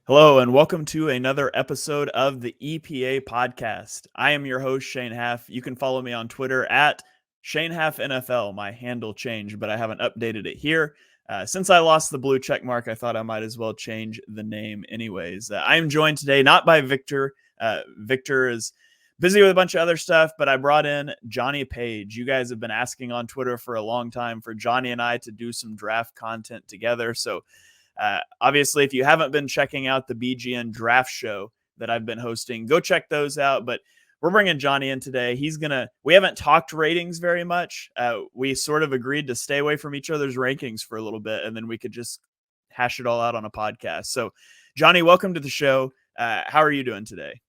Hello, and welcome to another episode of the EPA podcast. I am your host, Shane Haff. You can follow me on Twitter at Shane Haff NFL. My handle changed, but I haven't updated it here. Since I lost the blue check mark, I thought I might as well change the name anyways. I am joined today not by Victor. Victor is busy with a bunch of other stuff, but I brought in Jonny Page. You guys have been asking on Twitter for a long time for Jonny and I to do some draft content together. So obviously, if you haven't been checking out the BGN draft show that I've been hosting, go check those out. But we're bringing Jonny in today. We haven't talked ratings very much. We sort of agreed to stay away from each other's rankings for a little bit, and then we could just hash it all out on a podcast. So, Jonny, welcome to the show. How are you doing today?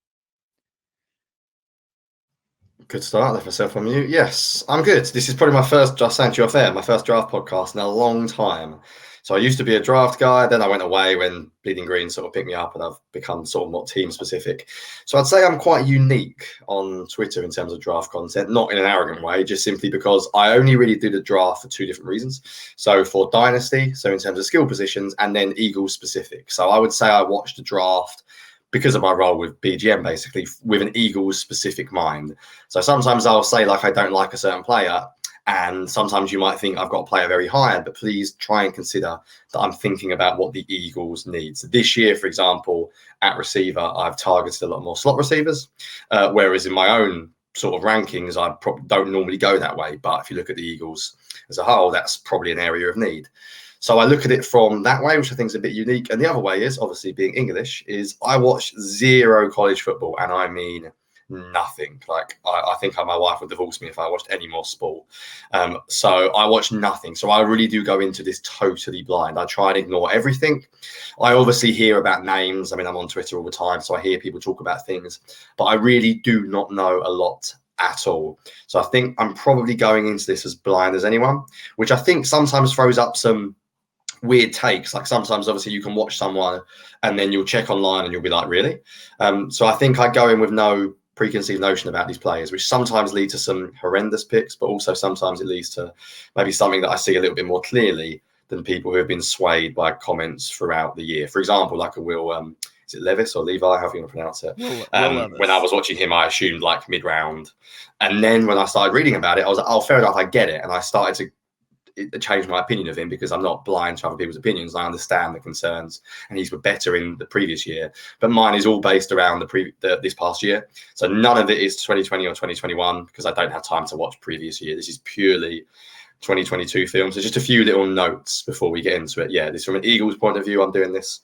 Good start. Left myself on mute. Yes, I'm good. This is probably my first, just saying to you off air, my first draft podcast in a long time. So I used to be a draft guy. Then I went away when Bleeding Green sort of picked me up, and I've become sort of more team specific. So I'd say I'm quite unique on Twitter in terms of draft content, not in an arrogant way, just simply because I only really do the draft for two different reasons. So for Dynasty, so in terms of skill positions, and then Eagles specific. So I would say I watched the draft because of my role with BGM, basically with an Eagles specific mind. So sometimes I'll say like I don't like a certain player, and sometimes you might think I've got a player very high, but please try and consider that I'm thinking about what the Eagles need. So this year, for example, at receiver, I've targeted a lot more slot receivers, whereas in my own sort of rankings, I probably don't normally go that way. But if you look at the Eagles as a whole, that's probably an area of need. So I look at it from that way, which I think is a bit unique. And the other way is, obviously being English, is I watch zero college football, and I mean nothing. Like I think my wife would divorce me if I watched any more sport. So I watch nothing. So I really do go into this totally blind. I try and ignore everything. I obviously hear about names. I mean, I'm on Twitter all the time, so I hear people talk about things, but I really do not know a lot at all. So I think I'm probably going into this as blind as anyone, which I think sometimes throws up some weird takes. Like sometimes obviously you can watch someone and then you'll check online and you'll be like, really? So I think I go in with no preconceived notion about these players, which sometimes leads to some horrendous picks, but also sometimes it leads to maybe something that I see a little bit more clearly than people who have been swayed by comments throughout the year. For example, like a Will, is it Levis or Levi? How are you going to pronounce it? When I was watching him, I assumed like mid-round. And then when I started reading about it, I was like, oh, fair enough, I get it. And I started to changed my opinion of him because I'm not blind to other people's opinions. I understand the concerns, and he's better in the previous year. But mine is all based around this past year. So none of it is 2020 or 2021 because I don't have time to watch previous year. This is purely 2022 film. So just a few little notes before we get into it. Yeah, this from an Eagles point of view, I'm doing this.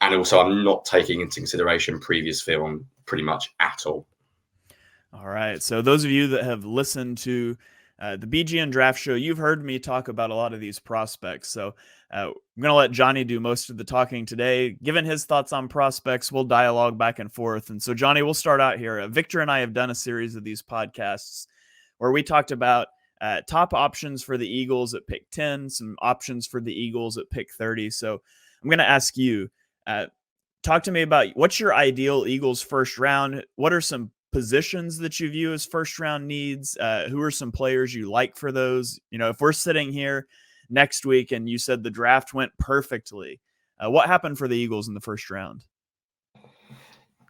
And also I'm not taking into consideration previous film pretty much at all. All right. So those of you that have listened to the BGN draft show, you've heard me talk about a lot of these prospects. So I'm going to let Jonny do most of the talking today. Given his thoughts on prospects, we'll dialogue back and forth. And so, Jonny, we'll start out here. Victor and I have done a series of these podcasts where we talked about top options for the Eagles at pick 10, some options for the Eagles at pick 30. So I'm going to ask you, talk to me about what's your ideal Eagles first round? What are some positions that you view as first round needs? Who are some players you like for those? You know, if we're sitting here next week and you said the draft went perfectly, what happened for the Eagles in the first round?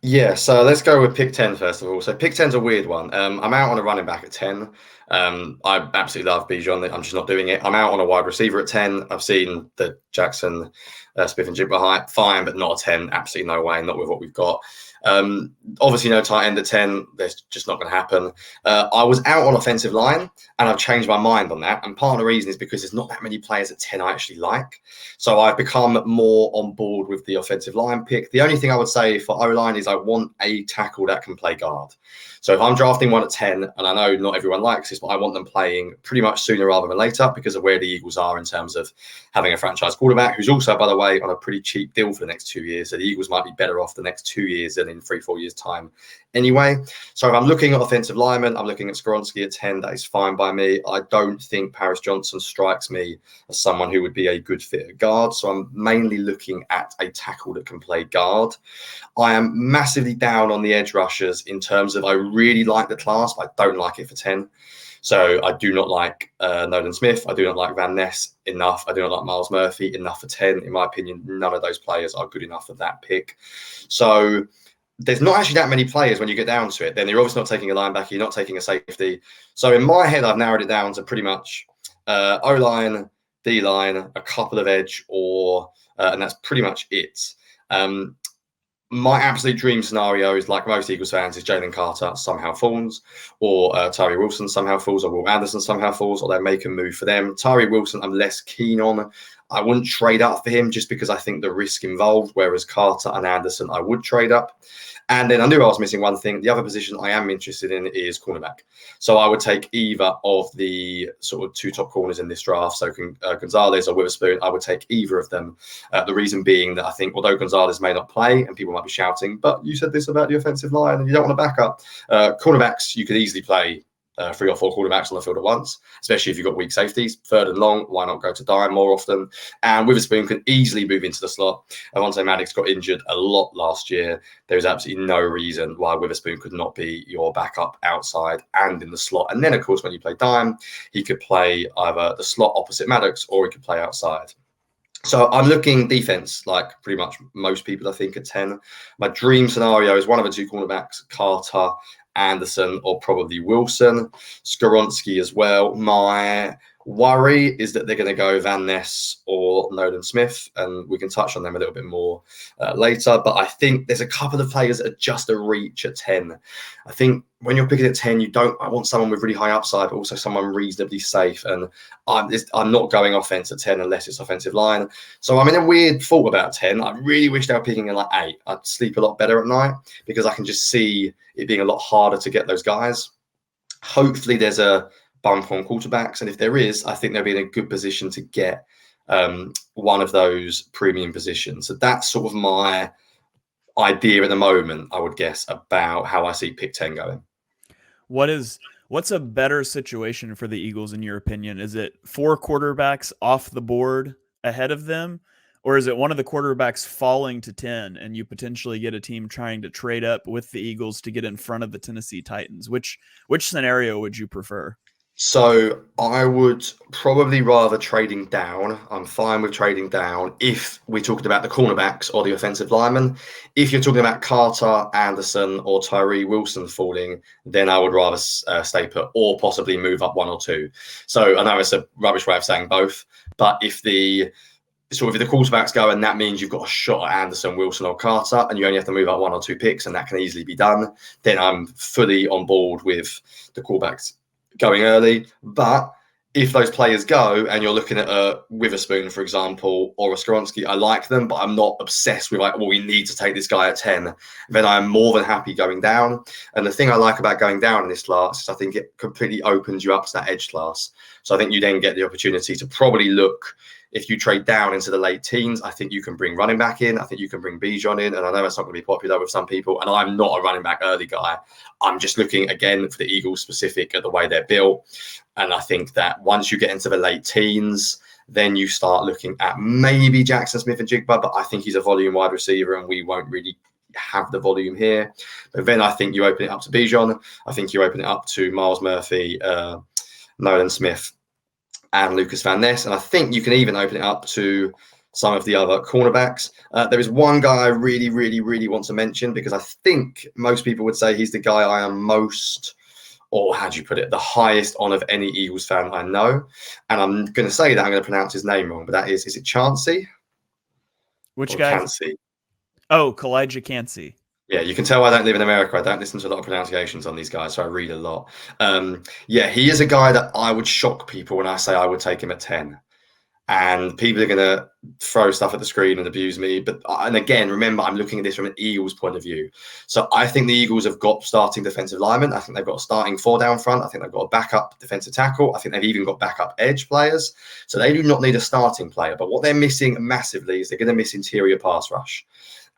Yeah, so let's go with pick 10 first of all. So pick 10's a weird one. I'm out on a running back at 10. I absolutely love Bijan. I'm just not doing it. I'm out on a wide receiver at 10. I've seen the Jackson, Smith and Jigba hype, fine, but not a 10. Absolutely no way, not with what we've got. Obviously no tight end at 10. That's just not going to happen. I was out on offensive line, and I've changed my mind on that. And part of the reason is because there's not that many players at 10 I actually like. So I've become more on board with the offensive line pick. The only thing I would say for O-line is I want a tackle that can play guard. So if I'm drafting one at 10, and I know not everyone likes this, but I want them playing pretty much sooner rather than later because of where the Eagles are in terms of having a franchise quarterback who's also, by the way, on a pretty cheap deal for the next 2 years. So the Eagles might be better off the next 2 years than in 3-4 years' time anyway. So if I'm looking at offensive linemen, I'm looking at Skoronski at 10. That is fine by me. I don't think Paris Johnson strikes me as someone who would be a good fit at guard. So I'm mainly looking at a tackle that can play guard. I am massively down on the edge rushers in terms of I really like the class, but I don't like it for 10. So I do not like Nolan Smith. I do not like Van Ness enough. I do not like Miles Murphy enough for 10. In my opinion, none of those players are good enough for that pick. So there's not actually that many players when you get down to it. Then you're obviously not taking a linebacker. You're not taking a safety. So in my head, I've narrowed it down to pretty much O-line, D-line, a couple of edge, and that's pretty much it. My absolute dream scenario is, like most Eagles fans, is Jalen Carter somehow falls, or Tyree Wilson somehow falls, or Will Anderson somehow falls, or they make a move for them. Tyree Wilson, I'm less keen on. I wouldn't trade up for him just because I think the risk involved, whereas Carter and Anderson, I would trade up. And then I knew I was missing one thing. The other position I am interested in is cornerback. So I would take either of the sort of two top corners in this draft. So Gonzalez or Witherspoon, I would take either of them. The reason being that I think although Gonzalez may not play and people might be shouting, but you said this about the offensive line and you don't want to back up. Cornerbacks, you could easily play 3 or 4 quarterbacks on the field at once, especially if you've got weak safeties. 3rd and long, why not go to dime more often? And Witherspoon can easily move into the slot. Avonte Maddox got injured a lot last year. There's absolutely no reason why Witherspoon could not be your backup outside and in the slot. And then, of course, when you play dime, he could play either the slot opposite Maddox or he could play outside. So I'm looking defense, like pretty much most people, I think, at 10. My dream scenario is one of the 2 cornerbacks, Carter, Anderson, or probably Wilson. Skoronski as well. My worry is that they're going to go Van Ness or Nolan Smith, and we can touch on them a little bit more later. But I think there's a couple of players that are just a reach at 10. I think when you're picking at 10, I want someone with really high upside, but also someone reasonably safe. And I'm not going offense at 10 unless it's offensive line. So I'm in a weird thought about 10. I really wish they were picking at like 8. I'd sleep a lot better at night because I can just see it being a lot harder to get those guys. Hopefully there's a bump on quarterbacks. And if there is, I think they'll be in a good position to get one of those premium positions. So that's sort of my idea at the moment, I would guess, about how I see pick 10 going. What's a better situation for the Eagles in your opinion? Is it 4 quarterbacks off the board ahead of them, or is it one of the quarterbacks falling to 10 and you potentially get a team trying to trade up with the Eagles to get in front of the Tennessee Titans? Which scenario would you prefer? So I would probably rather trading down. I'm fine with trading down if we're talking about the cornerbacks or the offensive linemen. If you're talking about Carter, Anderson, or Tyree Wilson falling, then I would rather stay put or possibly move up 1 or 2. So I know it's a rubbish way of saying both, but if the quarterbacks go and that means you've got a shot at Anderson, Wilson, or Carter, and you only have to move up 1 or 2 picks, and that can easily be done, then I'm fully on board with the quarterbacks going early. But if those players go and you're looking at a Witherspoon, for example, or a Skoronski, I like them, but I'm not obsessed with like, well, we need to take this guy at 10. Then I'm more than happy going down. And the thing I like about going down in this class is I think it completely opens you up to that edge class. So I think you then get the opportunity to probably look, if you trade down into the late teens, I think you can bring running back in. I think you can bring Bijan in. And I know that's not going to be popular with some people. And I'm not a running back early guy. I'm just looking, again, for the Eagles specific at the way they're built. And I think that once you get into the late teens, then you start looking at maybe Jackson Smith-Njigba. But I think he's a volume wide receiver and we won't really have the volume here. But then I think you open it up to Bijan. I think you open it up to Miles Murphy, Nolan Smith, and Lucas Van Ness. And I think you can even open it up to some of the other cornerbacks. There is one guy I really, really, really want to mention because I think most people would say he's the guy I am most, or how do you put it, the highest on of any Eagles fan I know. And I'm going to say that I'm going to pronounce his name wrong, but that is it Chancey? Which guy? Cansey? Oh, Kalijah Cansey. Yeah, you can tell I don't live in America. I don't listen to a lot of pronunciations on these guys, so I read a lot. Yeah, he is a guy that I would shock people when I say I would take him at 10. And people are going to throw stuff at the screen and abuse me. And again, remember, I'm looking at this from an Eagles point of view. So I think the Eagles have got starting defensive linemen. I think they've got a starting 4 down front. I think they've got a backup defensive tackle. I think they've even got backup edge players. So they do not need a starting player. But what they're missing massively is they're going to miss interior pass rush.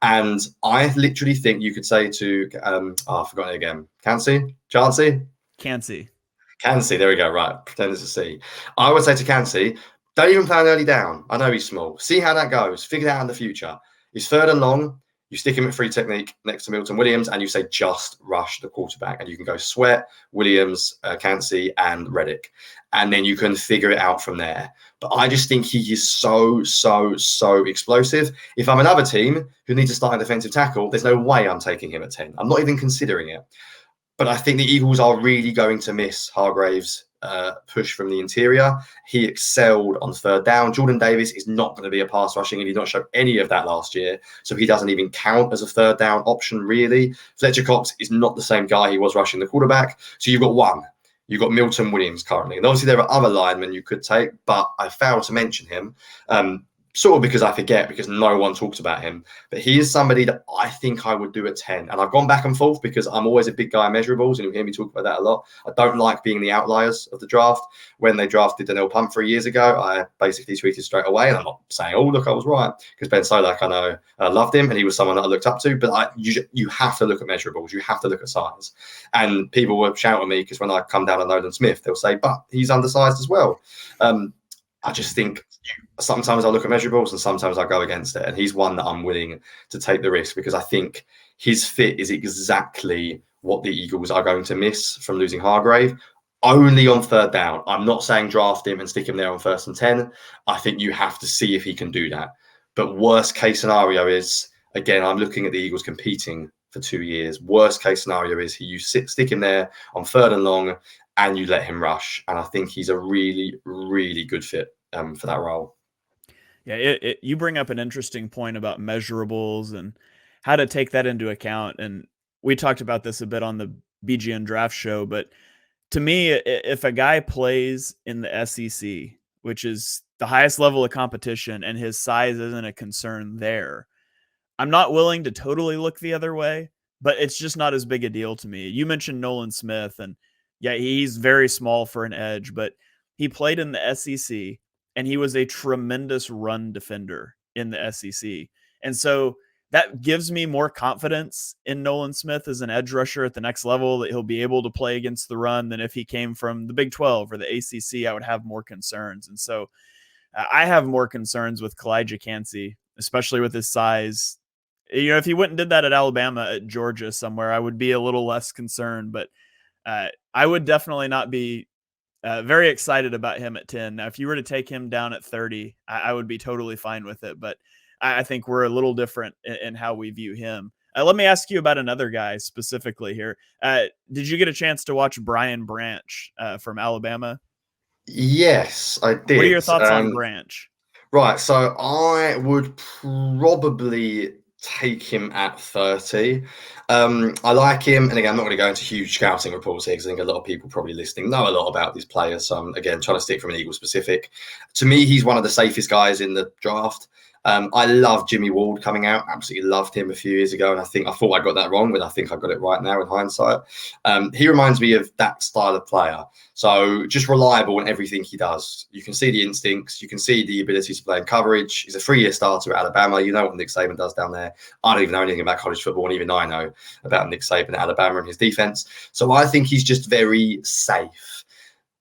And I literally think you could say to, I've forgotten it again. Chancey? Cansey, there we go. Right. Pretend it's a C. I would say to Cansey, don't even plan early down. I know he's small. See how that goes. Figure it out in the future. He's 3rd and long. You stick him at free technique next to Milton Williams, and you say just rush the quarterback. And you can go Sweat, Williams, Cansey, and Reddick. And then you can figure it out from there. But I just think he is so explosive. If I'm another team who needs to start a defensive tackle, there's no way I'm taking him at 10. I'm not even considering it. But I think the Eagles are really going to miss Hargrave's push from the interior. He excelled on third down. Jordan Davis is not going to be a pass rushing, and he did not show any of that last year. So he doesn't even count as a third down option, really. Fletcher Cox is not the same guy he was rushing the quarterback. So you've got one. You've got Milton Williams currently. And obviously there are other linemen you could take, but I failed to mention him. Sort of because I forget, because no one talks about him. But he is somebody that I think I would do at 10. And I've gone back and forth because I'm always a big guy in measurables, and you'll hear me talk about that a lot. I don't like being the outliers of the draft. When they drafted Daniel Pumphrey years ago, I basically tweeted straight away. And I'm not saying, oh, look, I was right. Because Ben Solak, I know, loved him, and he was someone that I looked up to. But you have to look at measurables. You have to look at size. And people will shout at me because when I come down on Nolan Smith, they'll say, but he's undersized as well. I just think sometimes I look at measurables and sometimes I go against it. And he's one that I'm willing to take the risk because I think his fit is exactly what the Eagles are going to miss from losing Hargrave. Only on third down. I'm not saying draft him and stick him there on 1st and 10. I think you have to see if he can do that. But worst case scenario is, again, I'm looking at the Eagles competing for 2 years. Worst case scenario is you stick him there on 3rd and long and you let him rush. And I think he's a really, really good fit for that role. Yeah, you bring up an interesting point about measurables and how to take that into account. And we talked about this a bit on the BGN draft show, but to me, if a guy plays in the SEC, which is the highest level of competition, and his size isn't a concern there, I'm not willing to totally look the other way, but it's just not as big a deal to me. You mentioned Nolan Smith, and yeah, he's very small for an edge, but he played in the SEC, and he was a tremendous run defender in the SEC. And so that gives me more confidence in Nolan Smith as an edge rusher at the next level, that he'll be able to play against the run than if he came from the Big 12 or the ACC. I would have more concerns. And so I have more concerns with Kalijah Cansey, especially with his size. You know, if he went and did that at Alabama, at Georgia somewhere, I would be a little less concerned, but I would definitely not be very excited about him at 10. Now, if you were to take him down at 30, I would be totally fine with it, but I think we're a little different in how we view him. Let me ask you about another guy specifically here. Did you get a chance to watch Brian Branch from Alabama? Yes, I did. What are your thoughts on Branch? Right, so I would probably take him at 30. I like him, and again, I'm not going to go into huge scouting reports here because I think a lot of people probably listening know a lot about these players. So I'm, again, trying to stick from an Eagle specific. To me, he's one of the safest guys in the draft. I love Jimmy Ward coming out. Absolutely loved him a few years ago, and I thought I got that wrong, but I think I got it right now in hindsight. He reminds me of that style of player. So just reliable in everything he does. You can see the instincts. You can see the ability to play in coverage. He's a 3-year starter at Alabama. You know what Nick Saban does down there. I don't even know anything about college football, and even I know about Nick Saban at Alabama and his defense. So I think he's just very safe.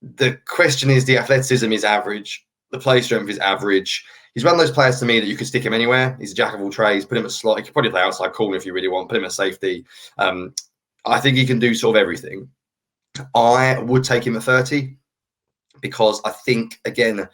The question is, the athleticism is average. The play strength is average. He's one of those players to me that you could stick him anywhere. He's a jack of all trades. Put him at slot. He could probably play outside corner if you really want. Put him at safety. I think he can do sort of everything. I would take him at 30 because I think, again,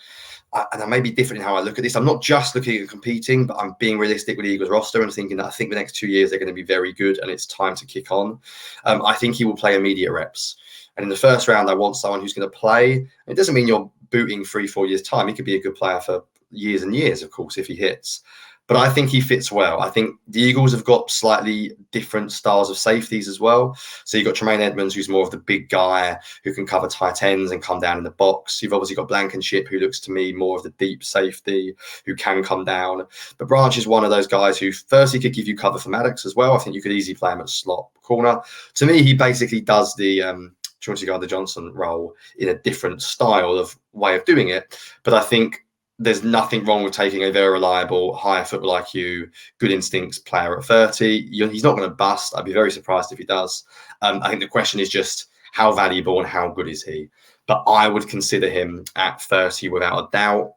and I may be different in how I look at this. I'm not just looking at competing, but I'm being realistic with the Eagles roster and thinking that I think the next 2 years they're going to be very good and it's time to kick on. I think he will play immediate reps. And in the first round, I want someone who's going to play. It doesn't mean you're booting 3-4 years' time. He could be a good player for years and years, of course, if he hits. But I think he fits well. I think the Eagles have got slightly different styles of safeties as well. So you've got Tremaine Edmonds, who's more of the big guy who can cover tight ends and come down in the box. You've obviously got Blankenship, who looks to me more of the deep safety, who can come down. But Branch is one of those guys who firstly could give you cover for Maddox as well. I think you could easily play him at slot corner. To me, he basically does the Chauncey Gardner-Johnson role in a different style of way of doing it. But I think there's nothing wrong with taking a very reliable, higher football IQ, good instincts player at 30. He's not going to bust. I'd be very surprised if he does. I think the question is just how valuable and how good is he? But I would consider him at 30 without a doubt.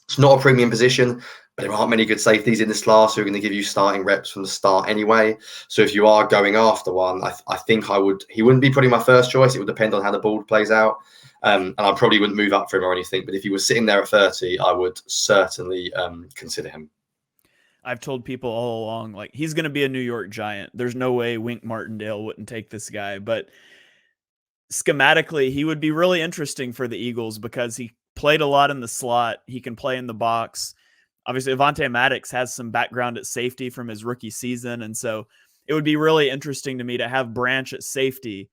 It's not a premium position, but there aren't many good safeties in this class who are going to give you starting reps from the start anyway. So if you are going after one, I think he wouldn't be probably my first choice. It would depend on how the board plays out. And I probably wouldn't move up for him or anything. But if he was sitting there at 30, I would certainly consider him. I've told people all along, like, he's going to be a New York Giant. There's no way Wink Martindale wouldn't take this guy. But schematically, he would be really interesting for the Eagles because he played a lot in the slot. He can play in the box. Obviously, Avonte Maddox has some background at safety from his rookie season. And so it would be really interesting to me to have Branch at safety,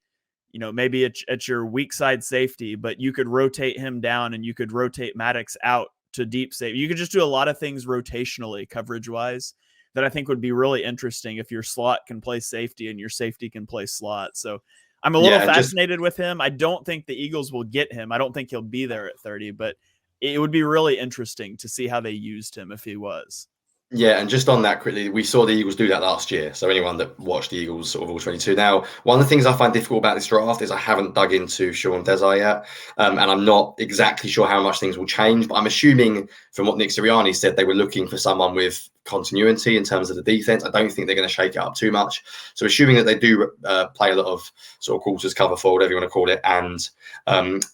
maybe at your weak side safety, but you could rotate him down and you could rotate Maddox out to deep safety. You could just do a lot of things rotationally, coverage-wise, that I think would be really interesting if your slot can play safety and your safety can play slot. So I'm a little fascinated with him. I don't think the Eagles will get him. I don't think he'll be there at 30, but it would be really interesting to see how they used him if he was. Yeah, and just on that quickly, we saw the Eagles do that last year. So anyone that watched the Eagles sort of all 22. Now, one of the things I find difficult about this draft is I haven't dug into Sean Desai yet. And I'm not exactly sure how much things will change, but I'm assuming from what Nick Sirianni said, they were looking for someone with continuity in terms of the defense. I don't think they're going to shake it up too much. So assuming that they do play a lot of sort of quarters, cover four, whatever you want to call it, and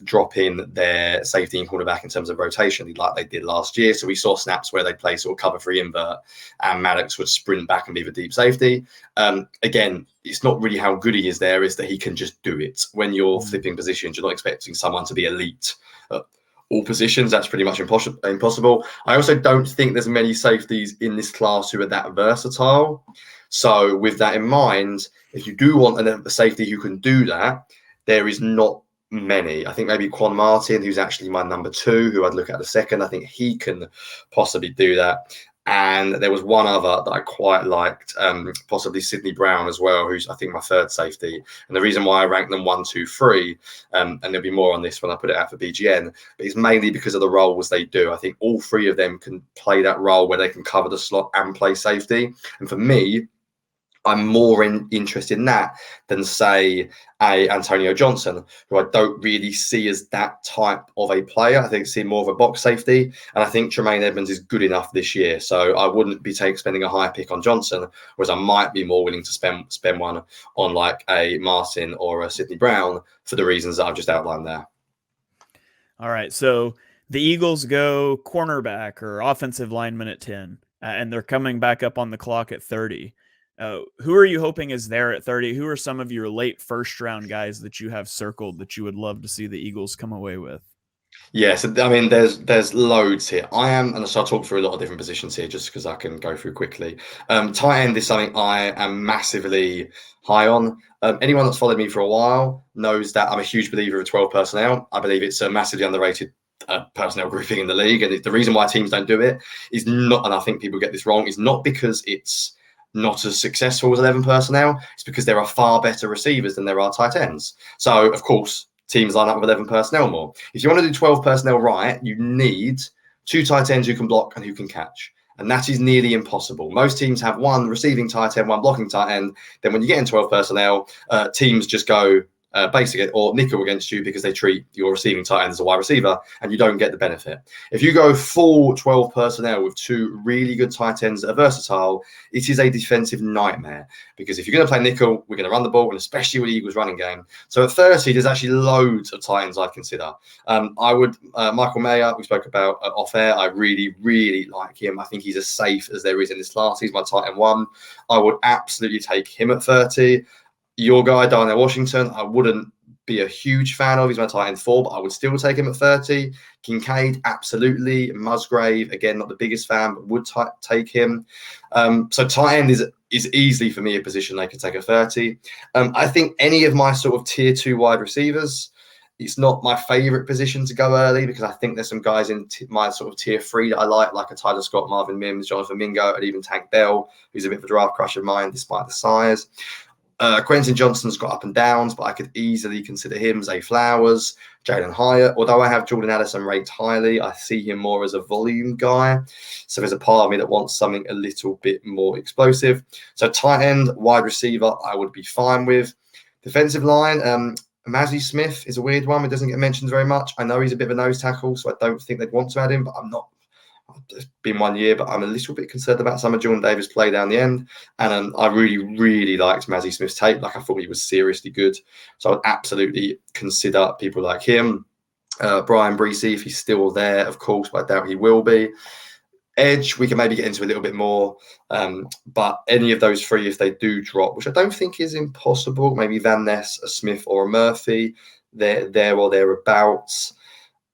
drop in their safety and cornerback in terms of rotation like they did last year. So we saw snaps where they play sort of cover three invert and Maddox would sprint back and be the deep safety. Again, it's not really how good he is there, is that he can just do it. When you're flipping positions, you're not expecting someone to be elite all positions. That's pretty much impossible. I also don't think there's many safeties in this class who are that versatile. So with that in mind, if you do want a safety who can do that, there is not many. I think maybe Quan Martin, who's actually my number 2, who I'd look at the second. I think he can possibly do that. And there was one other that I quite liked, possibly Sidney Brown as well, who's I think my third safety. And the reason why I rank them 1, 2, 3, and there'll be more on this when I put it out for BGN, but it's mainly because of the roles they do. I think all 3 of them can play that role where they can cover the slot and play safety. And for me, I'm more interested in that than, say, a Antonio Johnson, who I don't really see as that type of a player. I think see more of a box safety, and I think Tremaine Edmonds is good enough this year. So I wouldn't be spending a high pick on Johnson, whereas I might be more willing to spend one on like a Martin or a Sidney Brown for the reasons that I've just outlined there. All right, so the Eagles go cornerback or offensive lineman at 10, and they're coming back up on the clock at 30. Who are you hoping is there at 30? Who are some of your late first round guys that you have circled that you would love to see the Eagles come away with? Yes, I mean, there's loads here. And so I'll talk through a lot of different positions here just because I can go through quickly. Tight end is something I am massively high on. Anyone that's followed me for a while knows that I'm a huge believer of 12 personnel. I believe it's a massively underrated personnel grouping in the league. And the reason why teams don't do it is not, and I think people get this wrong, is not because it's not as successful as 11 personnel. It's because there are far better receivers than there are tight ends. So, of course, teams line up with 11 personnel more. If you want to do 12 personnel right, you need 2 tight ends who can block and who can catch. And that is nearly impossible. Most teams have 1 receiving tight end, 1 blocking tight end. Then when you get in 12 personnel, teams just go basic or nickel against you because they treat your receiving tight end as a wide receiver and you don't get the benefit. If you go full 12 personnel with 2 really good tight ends that are versatile, it is a defensive nightmare, because if you're going to play nickel, we're going to run the ball, and especially with the Eagles running game. So at 30, there's actually loads of tight ends I'd consider. I would, Michael Mayer, we spoke about off air. I really, really like him. I think he's as safe as there is in this class. He's my tight end 1. I would absolutely take him at 30. Your guy, Darnell Washington, I wouldn't be a huge fan of. He's my tight end 4, but I would still take him at 30. Kincaid, absolutely. Musgrave, again, not the biggest fan, but would take him. So tight end is easily, for me, a position they could take at 30. I think any of my sort of tier 2 wide receivers, it's not my favorite position to go early, because I think there's some guys in my sort of tier 3 that I like a Tyler Scott, Marvin Mims, Jonathan Mingo, and even Tank Bell, who's a bit of a draft crush of mine, despite the size. Quentin Johnston's got up and downs, but I could easily consider him. Zay Flowers, Jalen Hyatt. Although I have Jordan Addison ranked highly, I see him more as a volume guy. So there's a part of me that wants something a little bit more explosive. So tight end, wide receiver, I would be fine with. Defensive line, Mazzy Smith is a weird one. It doesn't get mentioned very much. I know he's a bit of a nose tackle, so I don't think they'd want to add him, but I'm not It's been 1 year, but I'm a little bit concerned about some of Jordan Davis' play down the end. And I really, really liked Mazzy Smith's tape. Like, I thought he was seriously good. So I would absolutely consider people like him. Brian Breesy, if he's still there, of course, but I doubt he will be. Edge, we can maybe get into a little bit more. But any of those three, if they do drop, which I don't think is impossible, maybe Van Ness, a Smith, or a Murphy, they're there or thereabouts.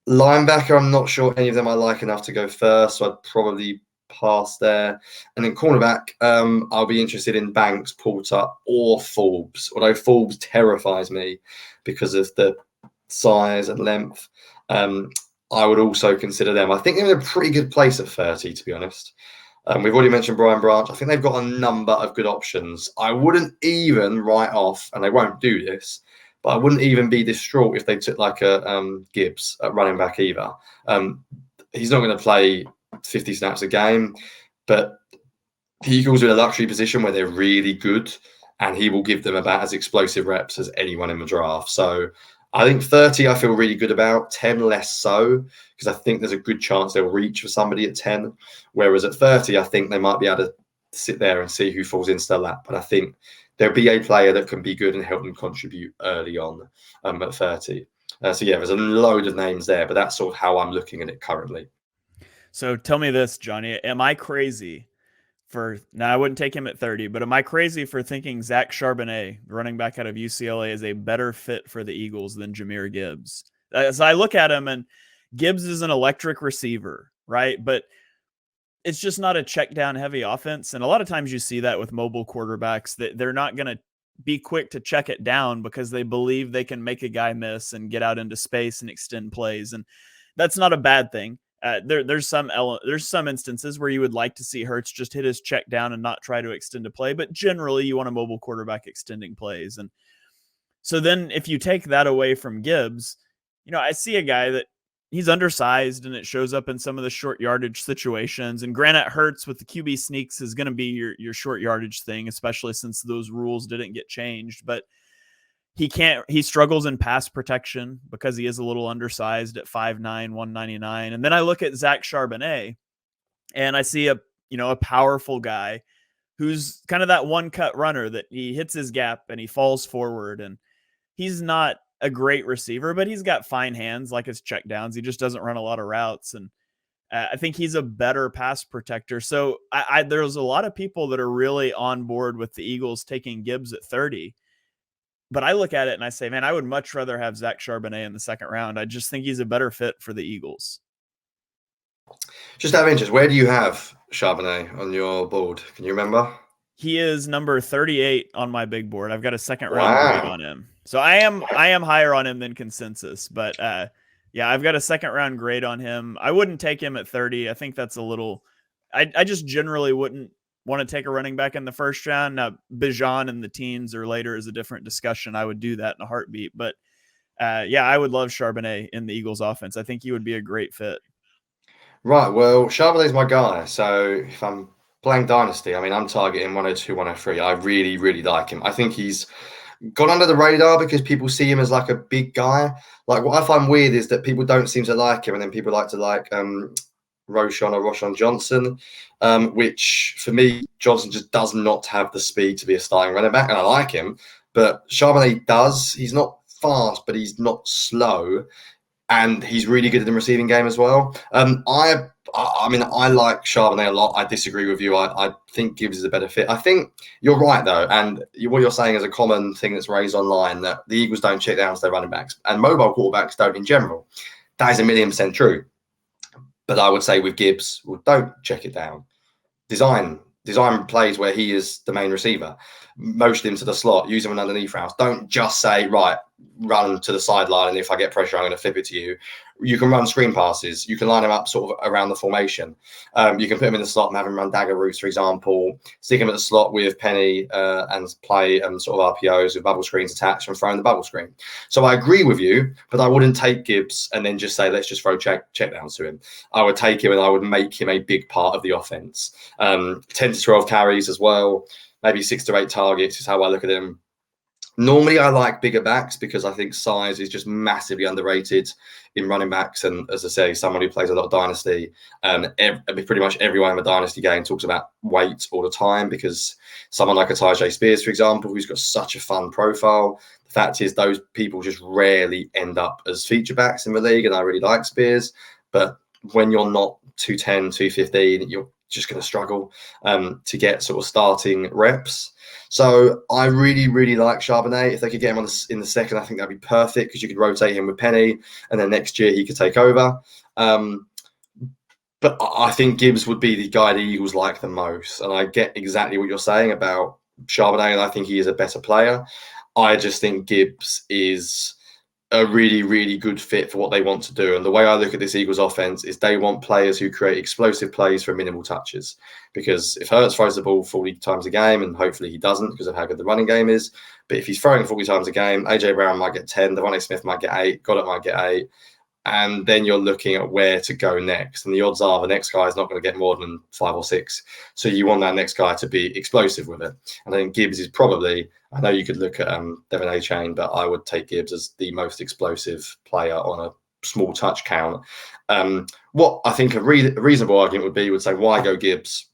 Linebacker, I'm not sure any of them I like enough to go first, so I'd probably pass there. And then cornerback, I'll be interested in Banks, Porter, or Forbes, although Forbes terrifies me because of the size and length. I would also consider them. I think they're in a pretty good place at 30, to be honest. We've already mentioned Brian Branch. I think they've got a number of good options. I wouldn't even write off, and they won't do this, but I wouldn't even be distraught if they took like a Gibbs at running back either. He's not going to play 50 snaps a game, but the Eagles are in a luxury position where they're really good, and he will give them about as explosive reps as anyone in the draft. So I think 30 I feel really good about, 10 less so, because I think there's a good chance they'll reach for somebody at 10. Whereas at 30, I think they might be able to sit there and see who falls into their lap. But I think there'll be a player that can be good and help them contribute early on at 30. So yeah, there's a load of names there, but that's sort of how I'm looking at it currently. So tell me this, Johnny, am I crazy now I wouldn't take him at 30, but am I crazy for thinking Zach Charbonnet, running back out of UCLA, is a better fit for the Eagles than Jahmyr Gibbs? As I look at him, and Gibbs is an electric receiver, right? But it's just not a check down heavy offense. And a lot of times you see that with mobile quarterbacks, that they're not going to be quick to check it down because they believe they can make a guy miss and get out into space and extend plays. And that's not a bad thing. There's some instances where you would like to see Hurts just hit his check down and not try to extend a play, but generally you want a mobile quarterback extending plays. And so then if you take that away from Gibbs, I see a guy that he's undersized and it shows up in some of the short yardage situations. And granted, Hurts with the QB sneaks is going to be your short yardage thing, especially since those rules didn't get changed. But he struggles in pass protection because he is a little undersized at 5'9", 199. And then I look at Zach Charbonnet and I see a powerful guy who's kind of that one cut runner that he hits his gap and he falls forward. And he's not a great receiver, but he's got fine hands like his check downs. He just doesn't run a lot of routes. And I think he's a better pass protector. So there's a lot of people that are really on board with the Eagles taking Gibbs at 30. But I look at it and I say, man, I would much rather have Zach Charbonnet in the second round. I just think he's a better fit for the Eagles. Just out of interest, where do you have Charbonnet on your board? Can you remember? He is number 38 on my big board. I've got a second round grade on him. So I am higher on him than consensus. But yeah, I've got a second round grade on him. I wouldn't take him at 30. I think that's a little – I just generally wouldn't want to take a running back in the first round. Now, Bijan in the teens or later is a different discussion. I would do that in a heartbeat. But, yeah, I would love Charbonnet in the Eagles offense. I think he would be a great fit. Right. Well, Charbonnet's my guy. So if I'm playing Dynasty, I mean, I'm targeting 102, 103. I really, really like him. I think he's gone under the radar because people see him as like a big guy. Like what I find weird is that people don't seem to like him, and then people like to like Roschon Johnson, which for me, Johnson just does not have the speed to be a starting running back, and I like him, but Charbonnet does. He's not fast, but he's not slow, and he's really good in the receiving game as well. I mean, I like Charbonnet a lot. I disagree with you. I think Gibbs is a better fit. I think you're right, though, and what you're saying is a common thing that's raised online, that the Eagles don't check down to their running backs, and mobile quarterbacks don't in general. That is 1,000,000% true. But I would say with Gibbs, well, don't check it down. Design plays where he is the main receiver. Motion him to the slot, use him in underneath routes. Don't just say, right, run to the sideline, and if I get pressure, I'm going to flip it to you. You can run screen passes. You can line him up sort of around the formation. You can put him in the slot and have him run dagger routes, for example. Stick him at the slot with Penny and play sort of RPOs with bubble screens attached and throwing the bubble screen. So I agree with you, but I wouldn't take Gibbs and then just say, let's just throw check downs to him. I would take him and I would make him a big part of the offense. 10 to 12 carries as well. Maybe 6 to 8 targets is how I look at him. Normally, I like bigger backs because I think size is just massively underrated in running backs. And as I say, someone who plays a lot of dynasty, pretty much everyone in the dynasty game talks about weight all the time because someone like a Tajay Spears, for example, who's got such a fun profile. The fact is, those people just rarely end up as feature backs in the league. And I really like Spears. But when you're not 210, 215, you're just going to struggle to get sort of starting reps. So I really, really like Charbonnet. If they could get him in the second, I think that'd be perfect because you could rotate him with Penny, and then next year he could take over. But I think Gibbs would be the guy the Eagles like the most. And I get exactly what you're saying about Charbonnet, and I think he is a better player. I just think Gibbs is a really, really good fit for what they want to do. And the way I look at this Eagles offense is they want players who create explosive plays for minimal touches. Because if Hurts throws the ball 40 times a game, and hopefully he doesn't because of how good the running game is, but if he's throwing 40 times a game, AJ Brown might get 10, Devontae Smith might get 8, Goddard might get 8. And then you're looking at where to go next. And the odds are the next guy is not going to get more than 5 or 6. So you want that next guy to be explosive with it. And I think Gibbs is probably, I know you could look at Devon A-Chain, but I would take Gibbs as the most explosive player on a small touch count. What I think a reasonable argument would say, why go Gibbs?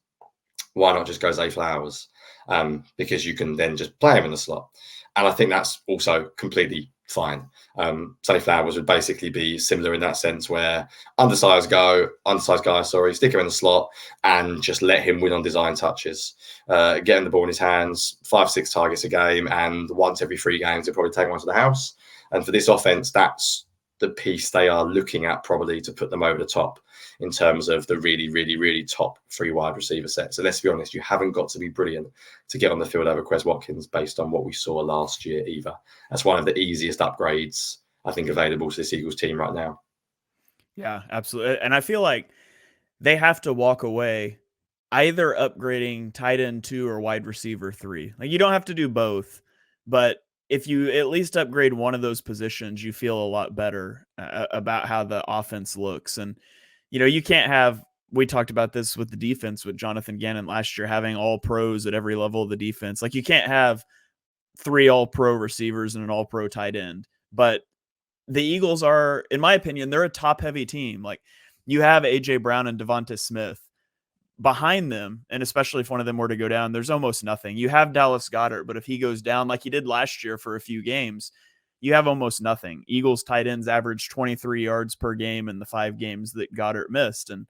Why not just go Zay Flowers? Because you can then just play him in the slot. And I think that's also completely fine. Zay Flowers would basically be similar in that sense where undersized guy, stick him in the slot and just let him win on design touches. Get him the ball in his hands, 5-6 targets a game, and once every 3 games, he'll probably take one to the house. And for this offense, that's the piece they are looking at probably to put them over the top in terms of the really, really, really top 3 wide receiver set. So let's be honest, you haven't got to be brilliant to get on the field over Quez Watkins based on what we saw last year either. That's one of the easiest upgrades, I think, available to this Eagles team right now. Yeah, absolutely. And I feel like they have to walk away either upgrading tight end 2 or wide receiver 3. Like, you don't have to do both, but if you at least upgrade one of those positions, you feel a lot better about how the offense looks. And, you can't have, we talked about this with the defense with Jonathan Gannon last year, having all pros at every level of the defense. Like, you can't have 3 all pro receivers and an all pro tight end, but the Eagles are, in my opinion, they're a top heavy team. Like, you have AJ Brown and Devonta Smith behind them, and especially if one of them were to go down, there's almost nothing. You have Dallas Goedert, but if he goes down like he did last year for a few games, you have almost nothing. Eagles tight ends averaged 23 yards per game in the 5 games that Goddard missed, and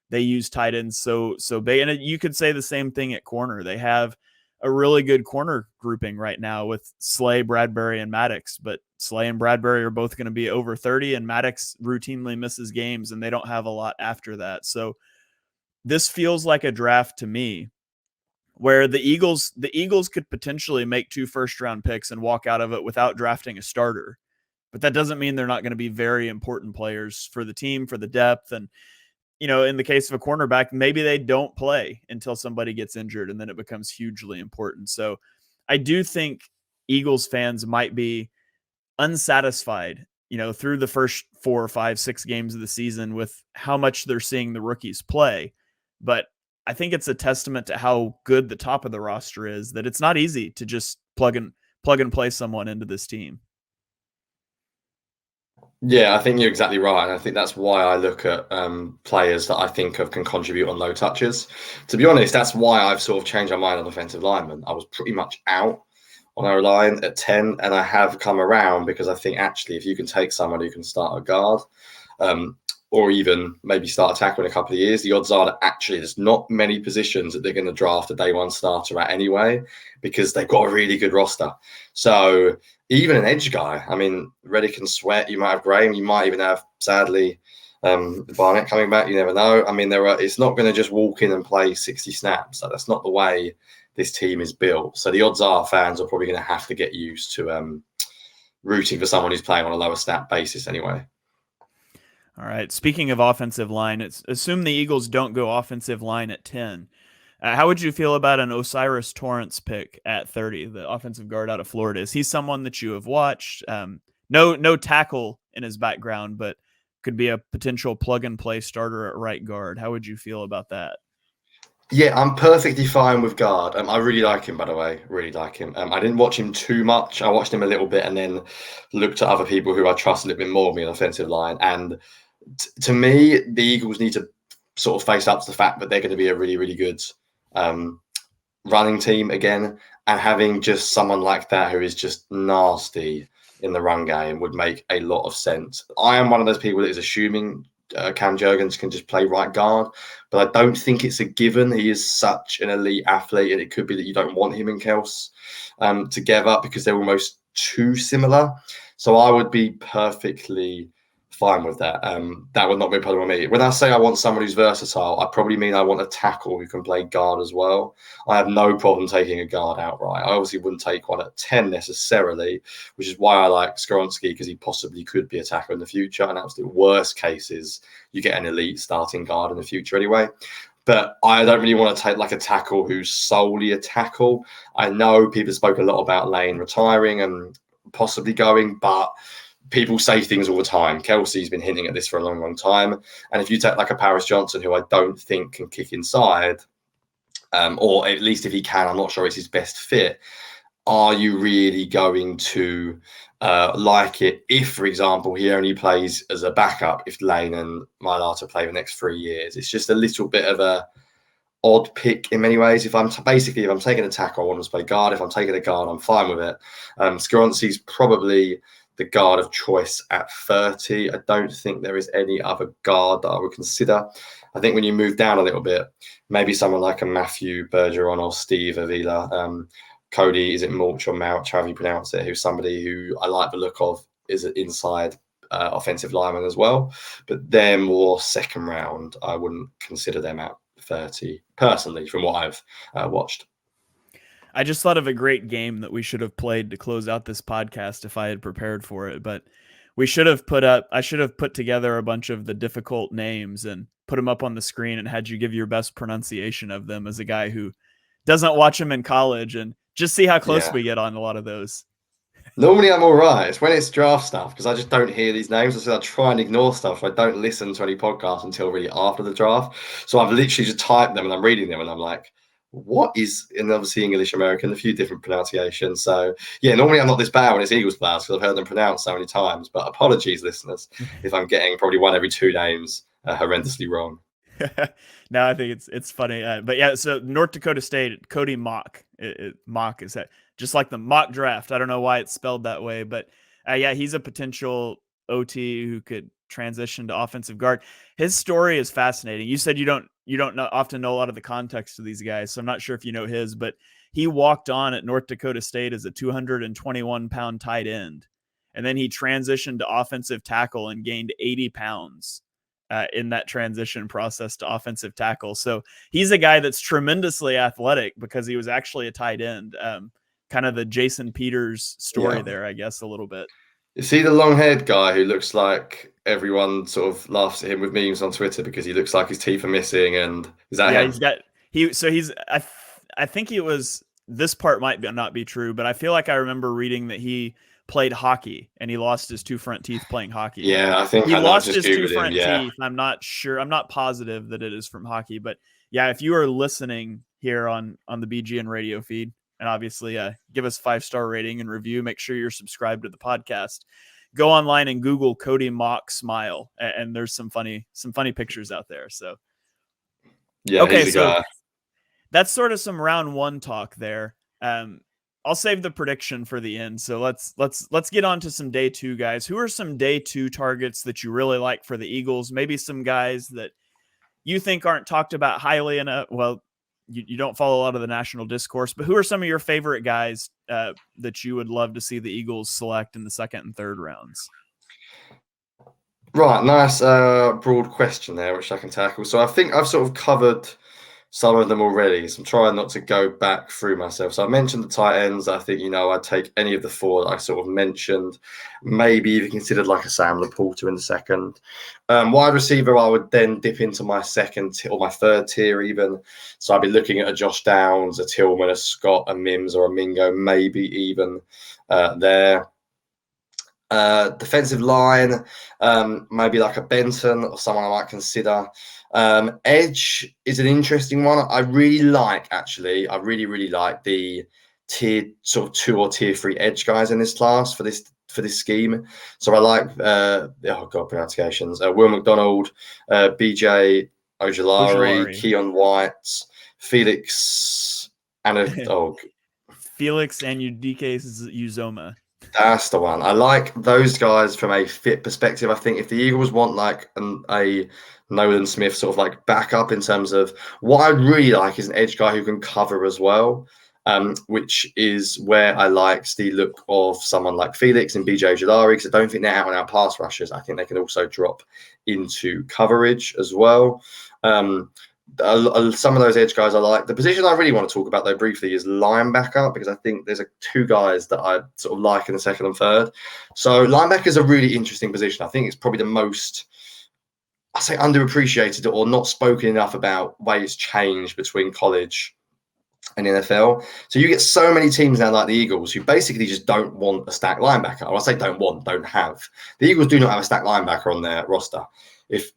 they use tight ends so big. And you could say the same thing at corner. They have a really good corner grouping right now with Slay, Bradbury, and Maddox, but Slay and Bradbury are both going to be over 30, and Maddox routinely misses games, and they don't have a lot after that. So this feels like a draft to me where the Eagles could potentially make 2 first-round picks and walk out of it without drafting a starter. But that doesn't mean they're not going to be very important players for the team, for the depth. And, in the case of a cornerback, maybe they don't play until somebody gets injured, and then it becomes hugely important. So I do think Eagles fans might be unsatisfied, through the first 4 or 5, 6 games of the season with how much they're seeing the rookies play. But I think it's a testament to how good the top of the roster is that it's not easy to just plug and play someone into this team. Yeah, I think you're exactly right. And I think that's why I look at players that I think of can contribute on low touches. To be honest, that's why I've sort of changed my mind on offensive linemen. I was pretty much out on our line at 10, and I have come around because I think actually if you can take someone who can start a guard, or even maybe start a tackle in a couple of years, the odds are that actually there's not many positions that they're going to draft a day 1 starter at anyway, because they've got a really good roster. So even an edge guy, I mean, Reddick and Sweat, you might have Graham, you might even have, sadly, Barnett coming back, you never know. I mean, it's not going to just walk in and play 60 snaps. That's not the way this team is built. So the odds are fans are probably going to have to get used to rooting for someone who's playing on a lower snap basis anyway. All right. Speaking of offensive line, assume the Eagles don't go offensive line at 10. How would you feel about an Osiris Torrance pick at 30, the offensive guard out of Florida? Is he someone that you have watched? No tackle in his background, but could be a potential plug-and-play starter at right guard. How would you feel about that? Yeah, I'm perfectly fine with guard. I really like him, by the way. Really like him. I didn't watch him too much. I watched him a little bit and then looked at other people who I trust a little bit more of me on the offensive line. And to me, the Eagles need to sort of face up to the fact that they're going to be a really, really good um, running team again. And having just someone like that who is just nasty in the run game would make a lot of sense. I am one of those people that is assuming Cam Jurgens can just play right guard, but I don't think it's a given. He is such an elite athlete, and it could be that you don't want him and Kels together because they're almost too similar. So I would be perfectly fine with that. That would not be a problem with me. When I say I want someone who's versatile, I probably mean I want a tackle who can play guard as well. I have no problem taking a guard outright. I obviously wouldn't take one at 10 necessarily, which is why I like Skoronski, because he possibly could be a tackle in the future. And absolute worst cases, you get an elite starting guard in the future anyway. But I don't really want to take like a tackle who's solely a tackle. I know people spoke a lot about Lane retiring and possibly going, but people say things all the time. Kelsey's been hinting at this for a long, long time. And if you take like a Paris Johnson, who I don't think can kick inside, or at least if he can, I'm not sure it's his best fit. Are you really going to like it if, for example, he only plays as a backup if Lane and Mailata play the next 3 years? It's just a little bit of a odd pick in many ways. If I'm taking a tackle, I want to play guard. If I'm taking a guard, I'm fine with it. Skoronski's probably the guard of choice at 30. I don't think there is any other guard that I would consider. I think when you move down a little bit, maybe someone like a Matthew Bergeron or Steve Avila, Cody, is it Mulch or Mouch, however you pronounce it, who's somebody who I like the look of, is an inside offensive lineman as well. But they're more second round. I wouldn't consider them at 30 personally from what I've watched. I just thought of a great game that we should have played to close out this podcast if I had prepared for it, but I should have put together a bunch of the difficult names and put them up on the screen and had you give your best pronunciation of them as a guy who doesn't watch them in college, and just see how close we get on a lot of those. Normally I'm all right. It's when it's draft stuff, because I just don't hear these names. So I try and ignore stuff. I don't listen to any podcasts until really after the draft. So I've literally just typed them and I'm reading them and I'm like, what is, and obviously English American, a few different pronunciations. So yeah, normally I'm not this bad when it's Eagles players because I've heard them pronounced so many times. But apologies, listeners, if I'm getting probably one every two names horrendously wrong. No, I think it's funny. But yeah, so North Dakota State, Cody Mock. Mock is that just like the mock draft. I don't know why it's spelled that way, but yeah, he's a potential OT who could transition to offensive guard. His story is fascinating. You said you don't often know a lot of the context of these guys, so I'm not sure if you know his, but he walked on at North Dakota State as a 221-pound tight end, and then he transitioned to offensive tackle and gained 80 pounds. In that transition process to offensive tackle. So he's a guy that's tremendously athletic because he was actually a tight end. Kind of the Jason Peters story there, I guess, a little bit. Is he the long-haired guy who looks like everyone sort of laughs at him with memes on Twitter because he looks like his teeth are missing? And is that him? I think it was, this part might not be true, but I feel like I remember reading that he played hockey and he lost his two front teeth playing hockey. Yeah, I think he lost his two front teeth. I'm not sure. I'm not positive that it is from hockey, but yeah, if you are listening here on the BGN radio feed, and obviously give us 5-star rating and review, make sure you're subscribed to the podcast. Go online and Google Cody Mock smile, and there's some funny pictures out there. So yeah, okay, so that's sort of some round one talk there. I'll save the prediction for the end. So let's get on to some day two guys. Who are some day two targets that you really like for the Eagles? Maybe some guys that you think aren't talked about highly enough. Well, you don't follow a lot of the national discourse, but who are some of your favorite guys that you would love to see the Eagles select in the second and third rounds? Right, nice broad question there, which I can tackle. So I think I've sort of covered some of them already, so I'm trying not to go back through myself. So I mentioned the tight ends. I think, I'd take any of the four that I sort of mentioned, maybe even considered like a Sam Laporta in the second. Wide receiver, I would then dip into my second or my third tier even. So I'd be looking at a Josh Downs, a Tillman, a Scott, a Mims, or a Mingo, maybe even there. Defensive line, maybe like a Benton or someone I might consider. Edge is an interesting one. I really like the tier sort of 2 or tier 3 edge guys in this class for this scheme. So I like pronunciations. Will McDonald, BJ Ojulari, Keon White, Felix, and Felix and Udike Uzoma. That's the one. I like those guys from a fit perspective. I think if the Eagles want like a Nolan Smith sort of like backup in terms of what I'd really like is an edge guy who can cover as well, which is where I liked the look of someone like Felix and BJ Ojulari, because I don't think they're out and out pass rushers. I think they can also drop into coverage as well. Some of those edge guys I like. The position I really want to talk about though briefly is linebacker, because I think there's two guys that I sort of like in the second and third. So linebacker is a really interesting position. I think it's probably the most, I say, underappreciated or not spoken enough about way it's changed between college and NFL. So you get so many teams now like the Eagles who basically just don't want a stacked linebacker. Or I say don't have. The Eagles do not have a stacked linebacker on their roster. If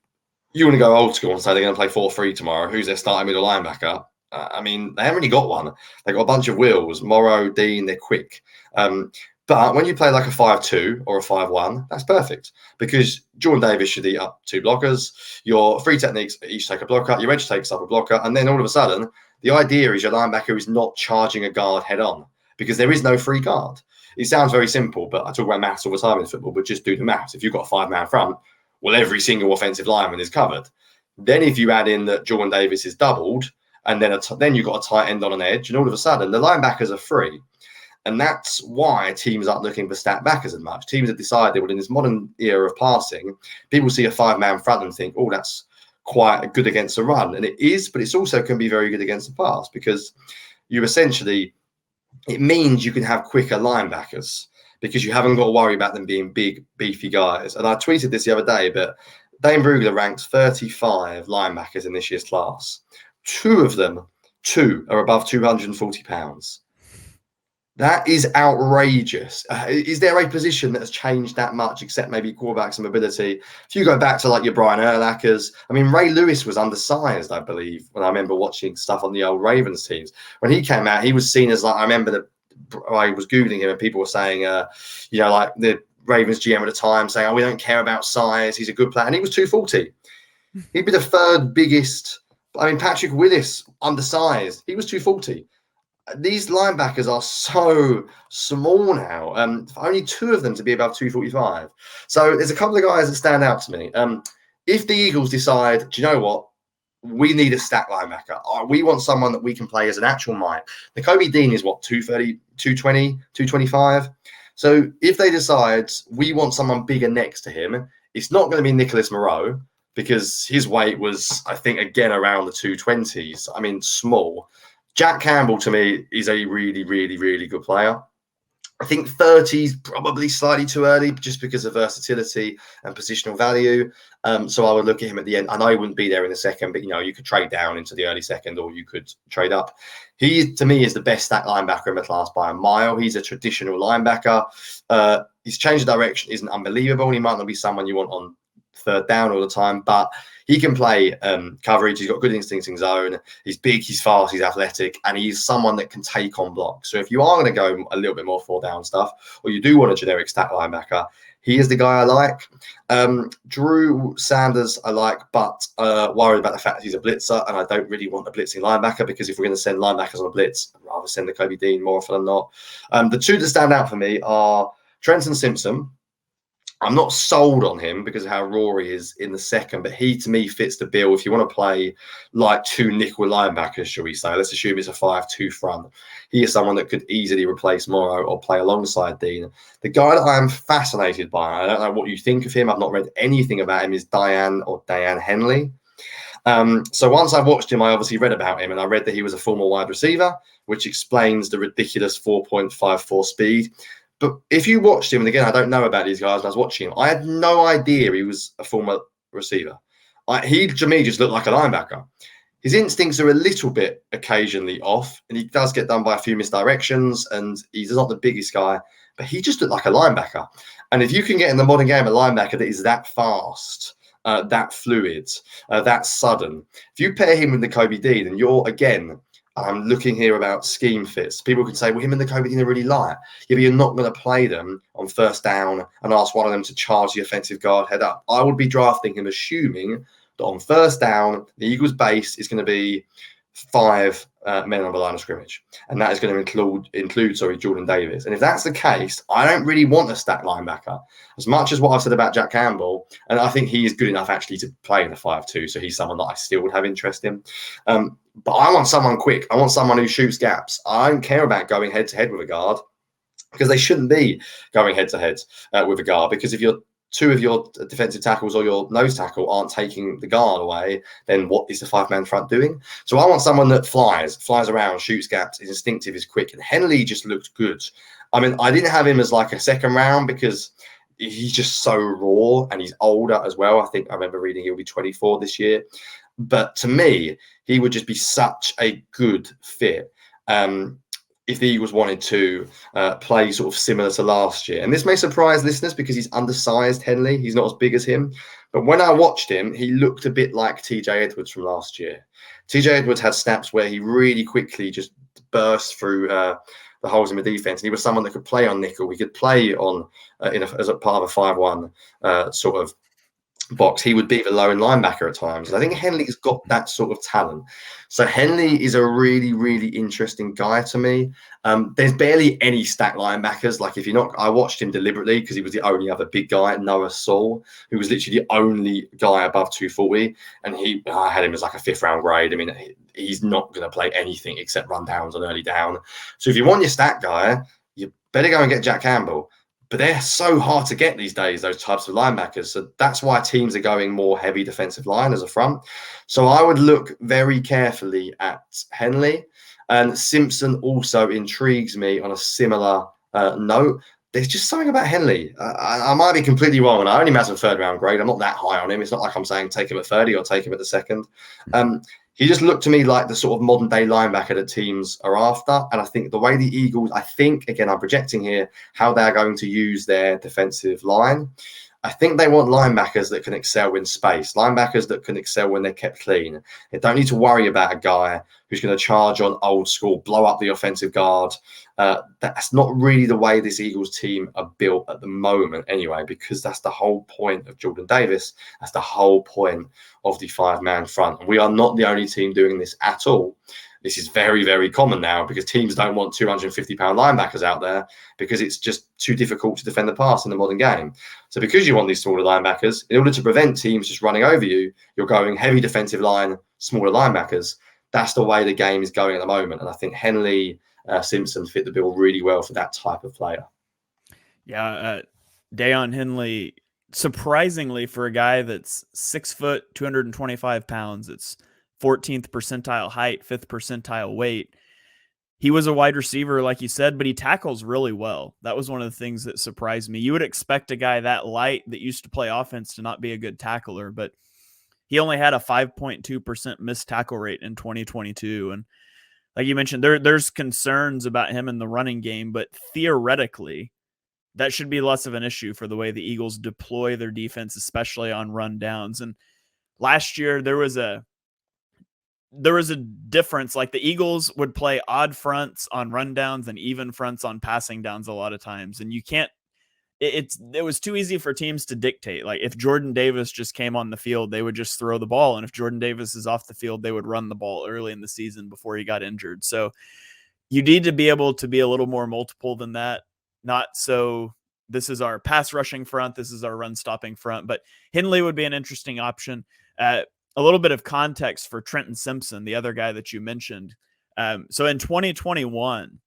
you want to go old school and say they're going to play 4-3 tomorrow, who's their starting middle linebacker? I mean, they haven't really got one. They've got a bunch of wheels. Morrow, Dean, they're quick. But when you play like a 5-2 or a 5-1, that's perfect, because Jordan Davis should eat up 2 blockers. Your 3 techniques each take a blocker. Your edge takes up a blocker. And then all of a sudden, the idea is your linebacker is not charging a guard head on, because there is no free guard. It sounds very simple, but I talk about maths all the time in football, but just do the maths. If you've got a 5-man front, well, every single offensive lineman is covered. Then if you add in that Jordan Davis is doubled, and then you've got a tight end on an edge, and all of a sudden the linebackers are free. And that's why teams aren't looking for stat backers as much. Teams have decided, well, in this modern era of passing, people see a 5-man front and think, oh, that's quite good against a run. And it is, but it's also can be very good against the pass, because you essentially, it means you can have quicker linebackers, because you haven't got to worry about them being big, beefy guys. And I tweeted this the other day, but Dane Brugler ranked 35 linebackers in this year's class. 2 of them are above 240 pounds. That is outrageous. Is there a position that has changed that much, except maybe quarterbacks and mobility? If you go back to like your Brian Urlachers, I mean, Ray Lewis was undersized, I believe, when I remember watching stuff on the old Ravens teams. When he came out, he was seen as like, I remember I was Googling him and people were saying, like the Ravens GM at the time saying, oh, we don't care about size. He's a good player. And he was 240. He'd be the 3rd biggest. I mean, Patrick Willis, undersized. He was 240. These linebackers are so small now. Only 2 of them to be above 245. So there's a couple of guys that stand out to me. If the Eagles decide, do you know what? We need a stack linebacker. We want someone that we can play as an actual might. Nakobe Dean is what, 230, 220, 225? So if they decide we want someone bigger next to him, it's not going to be Nicholas Moreau, because his weight was, I think, again, around the 220s. I mean, small. Jack Campbell, to me, is a really, really, really good player. I think 30 is probably slightly too early, just because of versatility and positional value. So I would look at him at the end. I know he wouldn't be there in the second, but you could trade down into the early second, or you could trade up. He, to me, is the best stack linebacker in the class by a mile. He's a traditional linebacker. His change of direction isn't unbelievable. He might not be someone you want on 3rd down all the time, but he can play coverage. He's got good instincts in zone. He's big, he's fast, he's athletic, and he's someone that can take on blocks. So if you are going to go a little bit more 4-down stuff, or you do want a generic stack linebacker, he is the guy I like. Drew Sanders I like, but worried about the fact that he's a blitzer, and I don't really want a blitzing linebacker, because if we're going to send linebackers on a blitz, I'd rather send Nakobe Dean more often than not. The 2 that stand out for me are Trenton Simpson. I'm not sold on him because of how raw he is in the second, but he, to me, fits the bill. If you want to play like 2 nickel linebackers, shall we say, let's assume it's a 5-2 front. He is someone that could easily replace Morrow or play alongside Dean. The guy that I am fascinated by, I don't know what you think of him, I've not read anything about him, is Diane Henley. So once I watched him, I obviously read about him, and I read that he was a former wide receiver, which explains the ridiculous 4.54 speed. But if you watched him, and again, I don't know about these guys, when I was watching him, I had no idea he was a former receiver. He, to me, just looked like a linebacker. His instincts are a little bit occasionally off, and he does get done by a few misdirections, and he's not the biggest guy. but he just looked like a linebacker. And if you can get in the modern game a linebacker that is that fast, that fluid, that sudden, if you pair him with the Kobe D, then you're, again, I'm looking here about scheme fits. People can say, well, him and the Kobe D are really light. Yeah, but you're not going to play them on first down and ask one of them to charge the offensive guard head up. I would be drafting him assuming that on first down, the Eagles' base is going to be 5 men on the line of scrimmage, and that is going to include Jordan Davis. And if that's the case, I don't really want a stacked linebacker. As much as what I've said about Jack Campbell, and I think he is good enough actually to play in the 5-2, so he's someone that I still would have interest in. But I want someone quick. I want someone who shoots gaps. I don't care about going head to head with a guard, because they shouldn't be going head to head with a guard, because if you're 2 of your defensive tackles or your nose tackle aren't taking the guard away, then what is the 5-man front doing? So I want someone that flies around, shoots gaps, is instinctive, is quick. And Henley just looked good. I mean, I didn't have him as like a second round because he's just so raw and he's older as well. I think I remember reading he'll be 24 this year. But to me, he would just be such a good fit. If the Eagles wanted to play sort of similar to last year. And this may surprise listeners because he's undersized, Henley. He's not as big as him. But when I watched him, he looked a bit like TJ Edwards from last year. TJ Edwards had snaps where he really quickly just burst through the holes in the defense. And he was someone that could play on nickel. He could play on as a part of a 5-1 sort of box. He would be the lone linebacker at times. And I think Henley's got that sort of talent. So Henley is a really, really interesting guy to me. There's barely any stacked linebackers. Like if you're not, I watched him deliberately because he was the only other big guy, Noah Saul, who was literally the only guy above 240. And I had him as like a 5th round grade. I mean, he's not going to play anything except run downs on early down. So if you want your stack guy, you better go and get Jack Campbell. But they're so hard to get these days, those types of linebackers. So that's why teams are going more heavy defensive line as a front. So I would look very carefully at Henley. And Simpson also intrigues me on a similar note. There's just something about Henley. I might be completely wrong, and I only have a 3rd round grade. I'm not that high on him. It's not like I'm saying take him at 30 or take him at the 2nd. He just looked to me like the sort of modern day linebacker that teams are after. And I think the way the Eagles, again, I'm projecting here how they're going to use their defensive line. I think they want linebackers that can excel in space, linebackers that can excel when they're kept clean. They don't need to worry about a guy who's going to charge on old school, blow up the offensive guard. That's not really the way this Eagles team are built at the moment anyway, because that's the whole point of Jordan Davis. That's the whole point of the 5-man front. And we are not the only team doing this at all. This is very, very common now because teams don't want 250-pound linebackers out there because it's just too difficult to defend the pass in the modern game. So because you want these smaller linebackers, in order to prevent teams just running over you, you're going heavy defensive line, smaller linebackers. That's the way the game is going at the moment. And I think Henley, Simpson fit the bill really well for that type of player. Yeah, Deion Henley, surprisingly for a guy that's 6 foot, 225 pounds, it's 14th percentile height, 5th percentile weight. He was a wide receiver, like you said, but he tackles really well. That was one of the things that surprised me. You would expect a guy that light that used to play offense to not be a good tackler, but he only had a 5.2% missed tackle rate in 2022. And like you mentioned, there's concerns about him in the running game, but theoretically, that should be less of an issue for the way the Eagles deploy their defense, especially on run downs. And last year, there was a difference. Like the Eagles would play odd fronts on rundowns and even fronts on passing downs a lot of times. And you can't, it was too easy for teams to dictate. Like if Jordan Davis just came on the field, they would just throw the ball. And if Jordan Davis is off the field, they would run the ball early in the season before he got injured. So you need to be able to be a little more multiple than that. Not so this is our pass rushing front, this is our run stopping front, but Henley would be an interesting option. A little bit of context for Trenton Simpson, the other guy that you mentioned. So in 2021,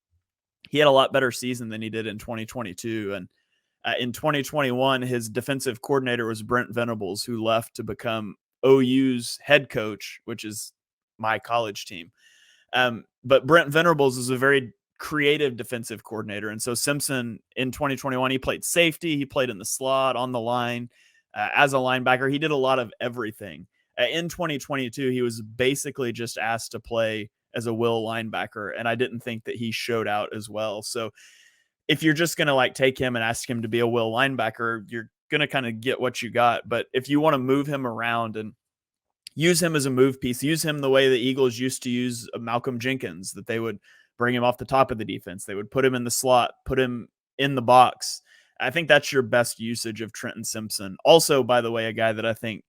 he had a lot better season than he did in 2022. And in 2021, his defensive coordinator was Brent Venables, who left to become OU's head coach, which is my college team. But Brent Venables is a very creative defensive coordinator. And so Simpson in 2021, he played safety, he played in the slot, on the line, as a linebacker. He did a lot of everything. In 2022, he was basically just asked to play as a will linebacker, and I didn't think that he showed out as well. So if you're just going to like take him and ask him to be a will linebacker, you're going to kind of get what you got. But if you want to move him around and use him as a move piece, use him the way the Eagles used to use Malcolm Jenkins, that they would bring him off the top of the defense. They would put him in the slot, put him in the box. I think that's your best usage of Trenton Simpson. Also, by the way, a guy that I think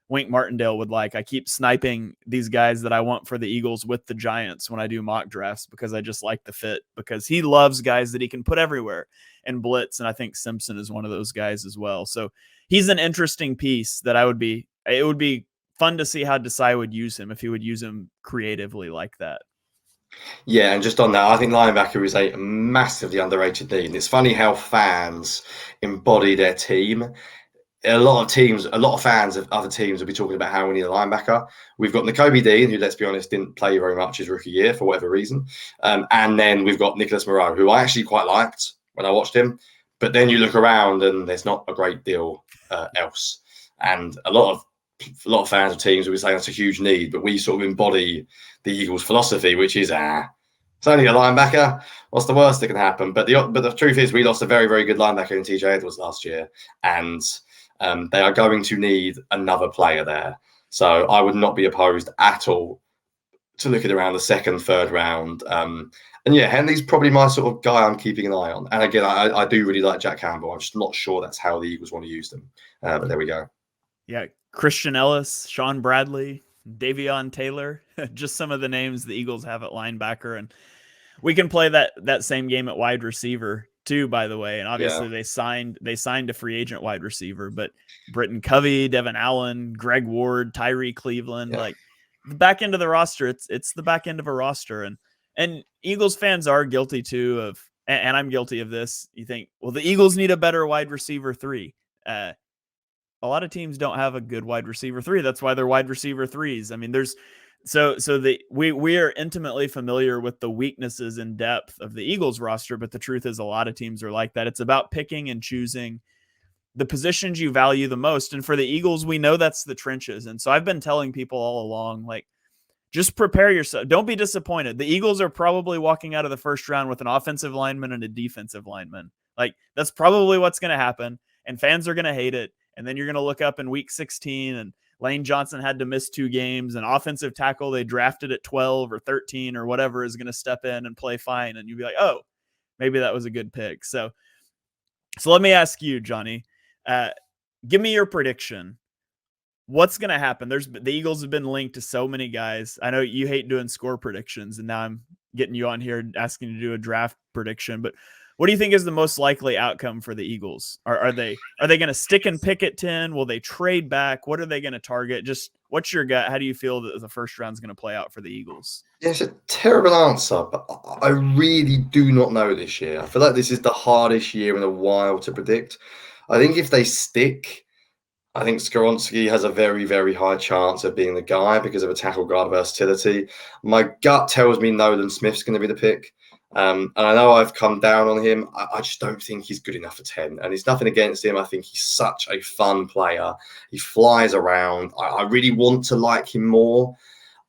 Wink Martindale would like. I keep sniping these guys that I want for the Eagles with the Giants when I do mock drafts because I just like the fit, because he loves guys that he can put everywhere and blitz. And I think Simpson is one of those guys as well. So he's an interesting piece that it would be fun to see how Desai would use him, if he would use him creatively like that. Yeah, and just on that, I think linebacker is a massively underrated need. And it's funny how fans embody their team. A lot of fans of other teams will be talking about how we need a linebacker. We've got Nakobe Dean, who, let's be honest, didn't play very much his rookie year for whatever reason. And then we've got Nicholas Moreau, who I actually quite liked when I watched him. But then you look around and there's not a great deal else. And a lot of fans of teams will be saying that's a huge need, but we sort of embody the Eagles' philosophy, which is, it's only a linebacker. What's the worst that can happen? But the truth is, we lost a very, very good linebacker in TJ Edwards last year, and they are going to need another player there. So I would not be opposed at all to looking around the second, third round. And yeah, Henley's probably my sort of guy I'm keeping an eye on. And again, I do really like Jack Campbell. I'm just not sure that's how the Eagles want to use them. But there we go. Yeah, Christian Ellis, Sean Bradley, Davion Taylor, just some of the names the Eagles have at linebacker. And we can play that same game at wide receiver too, by the way. And obviously they signed a free agent wide receiver, but Britton Covey, Devin Allen, Greg Ward, Tyree Cleveland, like the back end of the roster, it's the back end of a roster. And Eagles fans are guilty too of, and I'm guilty of this. You think, well, the Eagles need a better wide receiver 3. A lot of teams don't have a good wide receiver 3. That's why they're wide receiver 3s. I mean, we are intimately familiar with the weaknesses and depth of the Eagles roster, but the truth is a lot of teams are like that. It's about picking and choosing the positions you value the most. And for the Eagles, we know that's the trenches. And so I've been telling people all along, like, just prepare yourself. Don't be disappointed. The Eagles are probably walking out of the first round with an offensive lineman and a defensive lineman. Like, that's probably what's going to happen. And fans are going to hate it. And then you're going to look up in week 16 and Lane Johnson had to miss 2 games, and offensive tackle they drafted at 12 or 13 or whatever is going to step in and play fine. And you'll be like, oh, maybe that was a good pick. So let me ask you, Johnny, give me your prediction. What's going to happen? The Eagles have been linked to so many guys. I know you hate doing score predictions, and now I'm getting you on here asking you to do a draft prediction, but what do you think is the most likely outcome for the Eagles? Are they going to stick and pick at 10? Will they trade back? What are they going to target? Just what's your gut? How do you feel that the first round is going to play out for the Eagles? Yeah, it's a terrible answer, but I really do not know this year. I feel like this is the hardest year in a while to predict. I think if they stick, I think Skoronski has a very, very high chance of being the guy because of a tackle guard versatility. My gut tells me Nolan Smith's going to be the pick. And I know I've come down on him. I just don't think he's good enough for 10. And it's nothing against him. I think he's such a fun player. He flies around. I really want to like him more.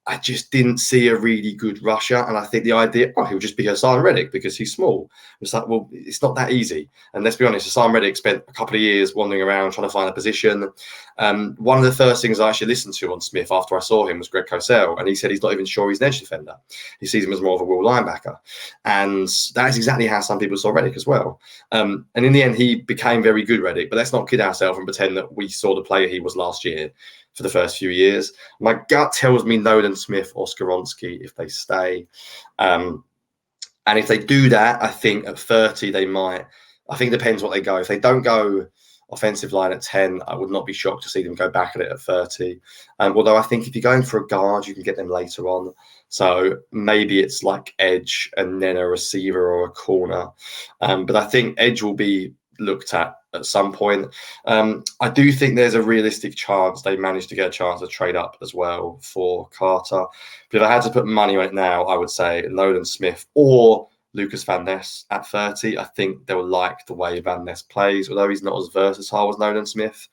I just didn't see a really good rusher. And I think the idea, he'll just be Hassan Reddick because he's small. It's like, well, it's not that easy. And let's be honest, Hassan Reddick spent a couple of years wandering around trying to find a position. One of the first things I actually listened to on Smith after I saw him was Greg Cosell. And he said he's not even sure he's an edge defender. He sees him as more of a will linebacker. And that is exactly how some people saw Reddick as well. And in the end, he became very good, Reddick. But let's not kid ourselves and pretend that we saw the player he was last year for the first few years. My gut tells me Nolan Smith or Skoronski if they stay. And if they do that, I think at 30 they might. I think it depends what they go. If they don't go offensive line at 10, I would not be shocked to see them go back at it at 30. Although I think if you're going for a guard, you can get them later on. So maybe it's like edge and then a receiver or a corner. But I think edge will be looked at some point. I do think there's a realistic chance they manage to get a chance to trade up as well for Carter. But if I had to put money on it now, I would say Nolan Smith or Lucas Van Ness at 30. I think they'll like the way Van Ness plays, although he's not as versatile as Nolan Smith,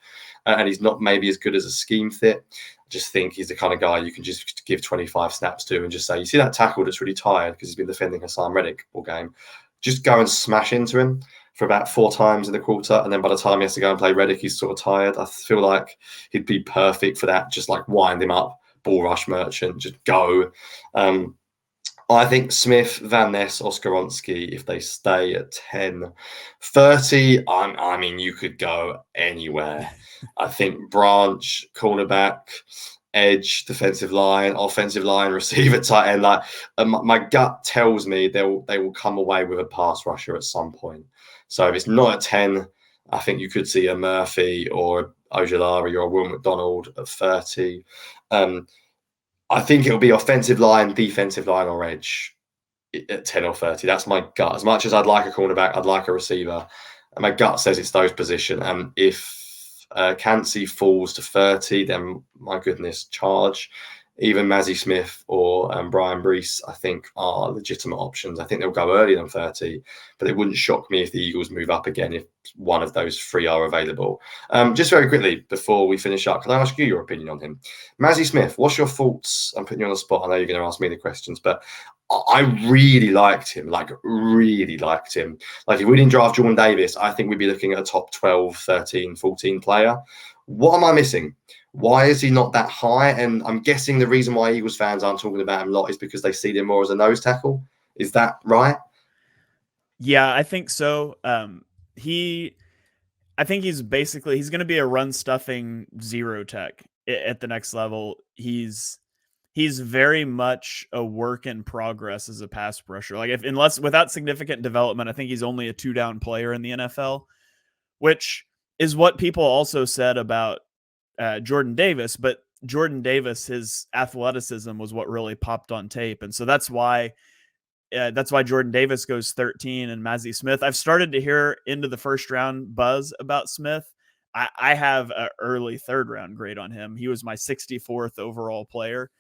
and he's not maybe as good as a scheme fit. I just think he's the kind of guy you can just give 25 snaps to and just say, you see that tackle that's really tired because he's been defending Hassan Reddick all game? just go and smash into him for about 4 times in the quarter, and then by the time he has to go and play Reddick, he's sort of tired. I feel like he'd be perfect for that, just like wind him up, ball rush merchant, just go. I think Smith, Van Ness, Oscaronski, if they stay at 10. 30, I mean, you could go anywhere. I think Branch, cornerback, edge, defensive line, offensive line, receiver, tight end. Like my gut tells me they will come away with a pass rusher at some point. So if it's not at 10, I think you could see a Murphy or Ojolari or a Will McDonald at 30. I think it'll be offensive line, defensive line, or edge at 10 or 30. That's my gut. As much as I'd like a cornerback, I'd like a receiver. And my gut says it's those positions. And if Cansey falls to 30, then my goodness, charge. Even Mazzy Smith or Brian Brees, I think, are legitimate options. I think they'll go earlier than 30, but it wouldn't shock me if the Eagles move up again if one of those 3 are available. Just very quickly, before we finish up, can I ask you your opinion on him? Mazzy Smith, what's your thoughts? I'm putting you on the spot. I know you're going to ask me the questions, but I really liked him, really liked him. Like, if we didn't draft Jordan Davis, I think we'd be looking at a top 12, 13, 14 player. What am I missing? Why is he not that high? And I'm guessing the reason why Eagles fans aren't talking about him a lot is because they see him more as a nose tackle. Is that right? Yeah, I think so. I think he's going to be a run stuffing zero tech at the next level. He's very much a work in progress as a pass rusher. Like, unless without significant development, I think he's only a 2-down player in the NFL, which is what people also said about Jordan Davis. But Jordan Davis, his athleticism was what really popped on tape, and so that's why Jordan Davis goes 13 and Mazzy Smith. I've started to hear into the first round buzz about Smith. I have an early 3rd round grade on him. He was my 64th overall player.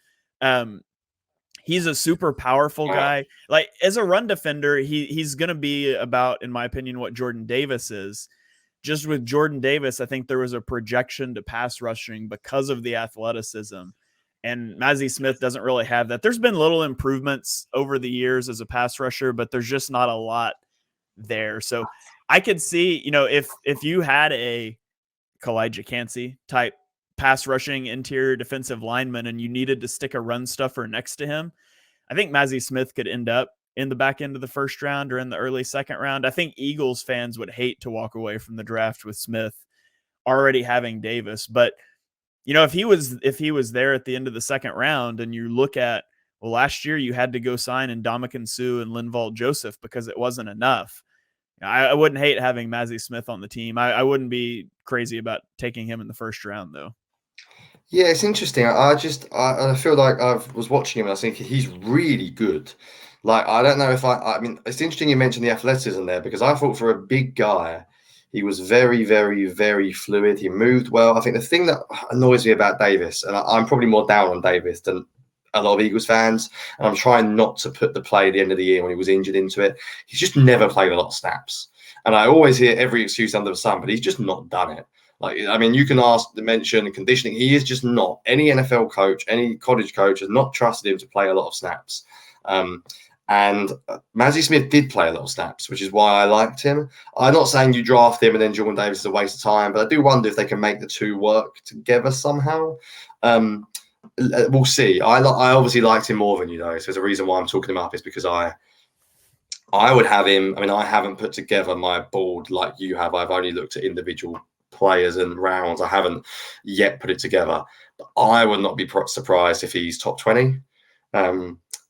He's a super powerful guy. Like, as a run defender, he's going to be about, in my opinion, what Jordan Davis is. Just with Jordan Davis, I think there was a projection to pass rushing because of the athleticism. And Mazzy Smith doesn't really have that. There's been little improvements over the years as a pass rusher, but there's just not a lot there. So I could see, if you had a Kalijah Cansey type pass rushing interior defensive lineman and you needed to stick a run stuffer next to him, I think Mazzy Smith could end up in the back end of the 1st round or in the early 2nd round. I think Eagles fans would hate to walk away from the draft with Smith already having Davis. But, if he was there at the end of the 2nd round and you look at, well, last year you had to go sign Ndamukong Suh and Linval Joseph because it wasn't enough. I wouldn't hate having Mazzy Smith on the team. I wouldn't be crazy about taking him in the 1st round, though. Yeah, it's interesting. I feel like I was watching him and I was thinking he's really good. Like, I don't know if I mean, it's interesting you mentioned the athleticism there, because I thought for a big guy, he was very, very, very fluid. He moved well. I think the thing that annoys me about Davis, and I'm probably more down on Davis than a lot of Eagles fans, and I'm trying not to put the play at the end of the year when he was injured into it. He's just never played a lot of snaps. And I always hear every excuse under the sun, but he's just not done it. Like, I mean, you can ask the mention and conditioning. He is just not. Any NFL coach, any college coach has not trusted him to play a lot of snaps. And Mazzy Smith did play a lot of snaps, which is why I liked him. I'm not saying you draft him and then Jordan Davis is a waste of time, but I do wonder if they can make the two work together somehow. We'll see. I obviously liked him more than you, though. So there's a reason why I'm talking him up, is because I would have him. I mean, I haven't put together my board like you have. I've only looked at individual players and rounds. I haven't yet put it together. But I would not be surprised if he's top 20,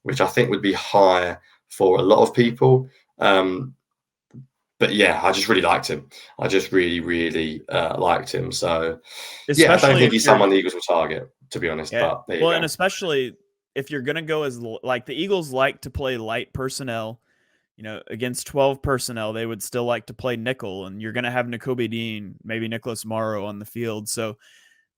which I think would be high for a lot of people. But yeah, I just really liked him. I just really, really liked him. So yeah, I don't think he's someone the Eagles will target, to be honest. Yeah. But well, and especially if you're going to go as, like, the Eagles like to play light personnel, against 12 personnel, they would still like to play nickel, and you're going to have Nakobe Dean, maybe Nicholas Morrow on the field. So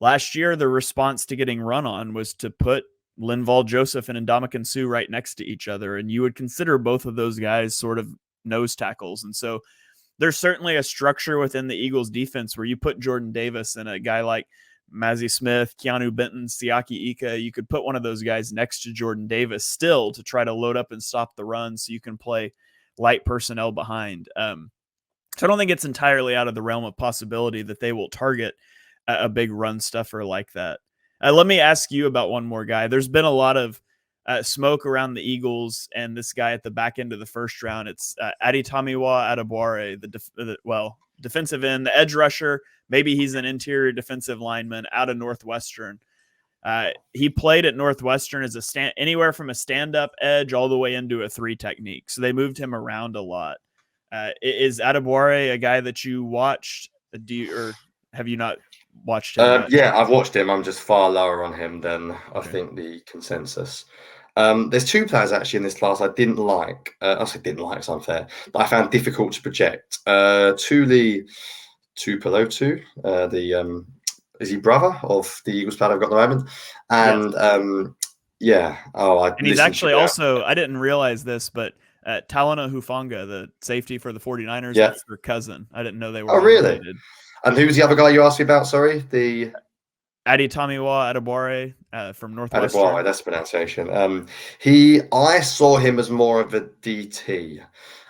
last year, the response to getting run on was to put Linval Joseph and Ndamukong Suh right next to each other, and you would consider both of those guys sort of nose tackles. And so there's certainly a structure within the Eagles defense where you put Jordan Davis and a guy like Mazzy Smith, Keanu Benton, Siaki Ika. You could put one of those guys next to Jordan Davis still to try to load up and stop the run, so you can play light personnel behind. So I don't think it's entirely out of the realm of possibility that they will target a big run stuffer like that. Let me ask you about one more guy. There's been a lot of smoke around the Eagles and this guy at the back end of the first round. It's Adetomiwa Adebawore, defensive end, the edge rusher. Maybe he's an interior defensive lineman out of Northwestern. He played at Northwestern as anywhere from a stand-up edge all the way into a 3 technique. So they moved him around a lot. Is Adebawore a guy that you watched? Or have you not watched him? Yeah, I've watched him. I'm just far lower on him than I think the consensus. There's 2 players actually in this class I didn't like. I say didn't like, it's unfair, but I found difficult to project. Tuli Tupelotu, is he brother of the Eagles player I've got at the moment? And yes. And he's actually also, I didn't realize this, but Talanoa Hufanga, the safety for the 49ers, that's their cousin. I didn't know they were related. And who's the other guy you asked me about? Sorry, the Adetomiwa Adebawore from Northwestern. Adebawore, that's the pronunciation. I saw him as more of a DT.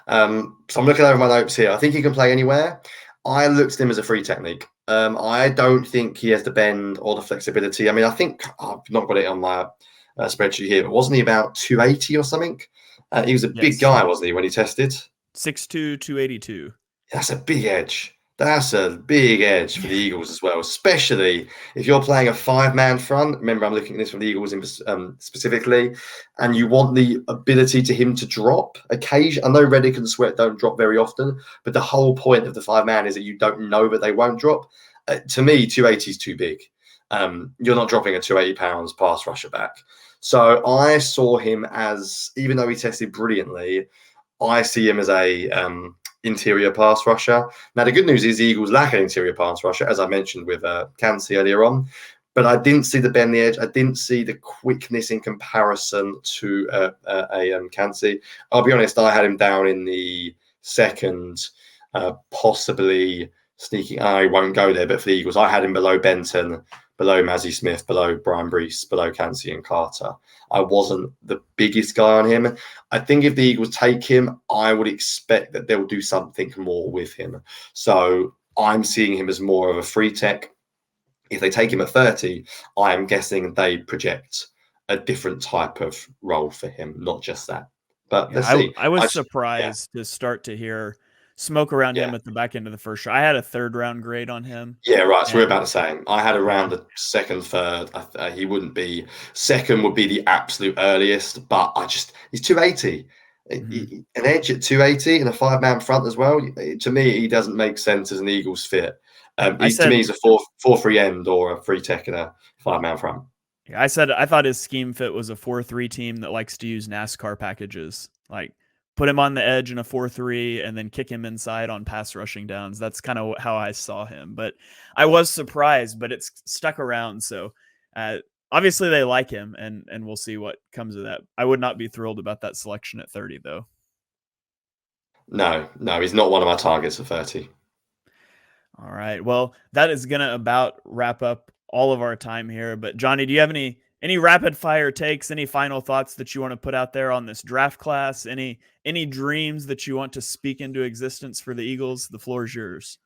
So I'm looking over my notes here. I think he can play anywhere. I looked at him as a 3 technique. I don't think he has the bend or the flexibility. I mean, I think I've not got it on my spreadsheet here, but wasn't he about 280 or something? He was a big guy, wasn't he, when he tested? 6'2", 282. That's a big edge. That's a big edge for the Eagles as well, especially if you're playing a 5-man front. Remember, I'm looking at this from the Eagles specifically, and you want the ability to him to drop occasionally. I know Reddick and Sweat don't drop very often, but the whole point of the 5-man is that you don't know that they won't drop. To me, 280 is too big. You're not dropping a 280 pounds pass rusher back. So I saw him as, even though he tested brilliantly, I see him as a interior pass rusher. Now, the good news is the Eagles lack an interior pass rusher, as I mentioned with Kancey earlier on. But I didn't see the bend the edge. I didn't see the quickness in comparison to Kancey. I'll be honest, I had him down in the second, possibly sneaking. I won't go there, but for the Eagles, I had him below Benton, below Mazzy Smith, below Brian Brees, below Kancey and Carter. I wasn't the biggest guy on him. I think if the Eagles take him, I would expect that they'll do something more with him. So I'm seeing him as more of a 3 tech. If they take him at 30, I am guessing they project a different type of role for him, not just that. But let's see. I was surprised to start to hear smoke around him at the back end of the first round. I had a 3rd round grade on him. Yeah, right. So we're about the same. I had around the 2nd, 3rd. He wouldn't be. 2nd would be the absolute earliest, but he's 280. An edge at 280 and a 5-man front as well. To me, he doesn't make sense as an Eagles fit. To me, he's a 4-3 end or a 3 tech and a 5-man front. Yeah, I thought his scheme fit was a 4-3 team that likes to use NASCAR packages. Like, put him on the edge in a 4-3 and then kick him inside on pass rushing downs. That's kind of how I saw him. But I was surprised, but it's stuck around. So obviously they like him, and we'll see what comes of that. I would not be thrilled about that selection at 30, though. No, he's not one of my targets at 30. All right. Well, that is going to about wrap up all of our time here. But Jonny, do you have any rapid fire takes, any final thoughts that you want to put out there on this draft class? Any dreams that you want to speak into existence for the Eagles? The floor is yours.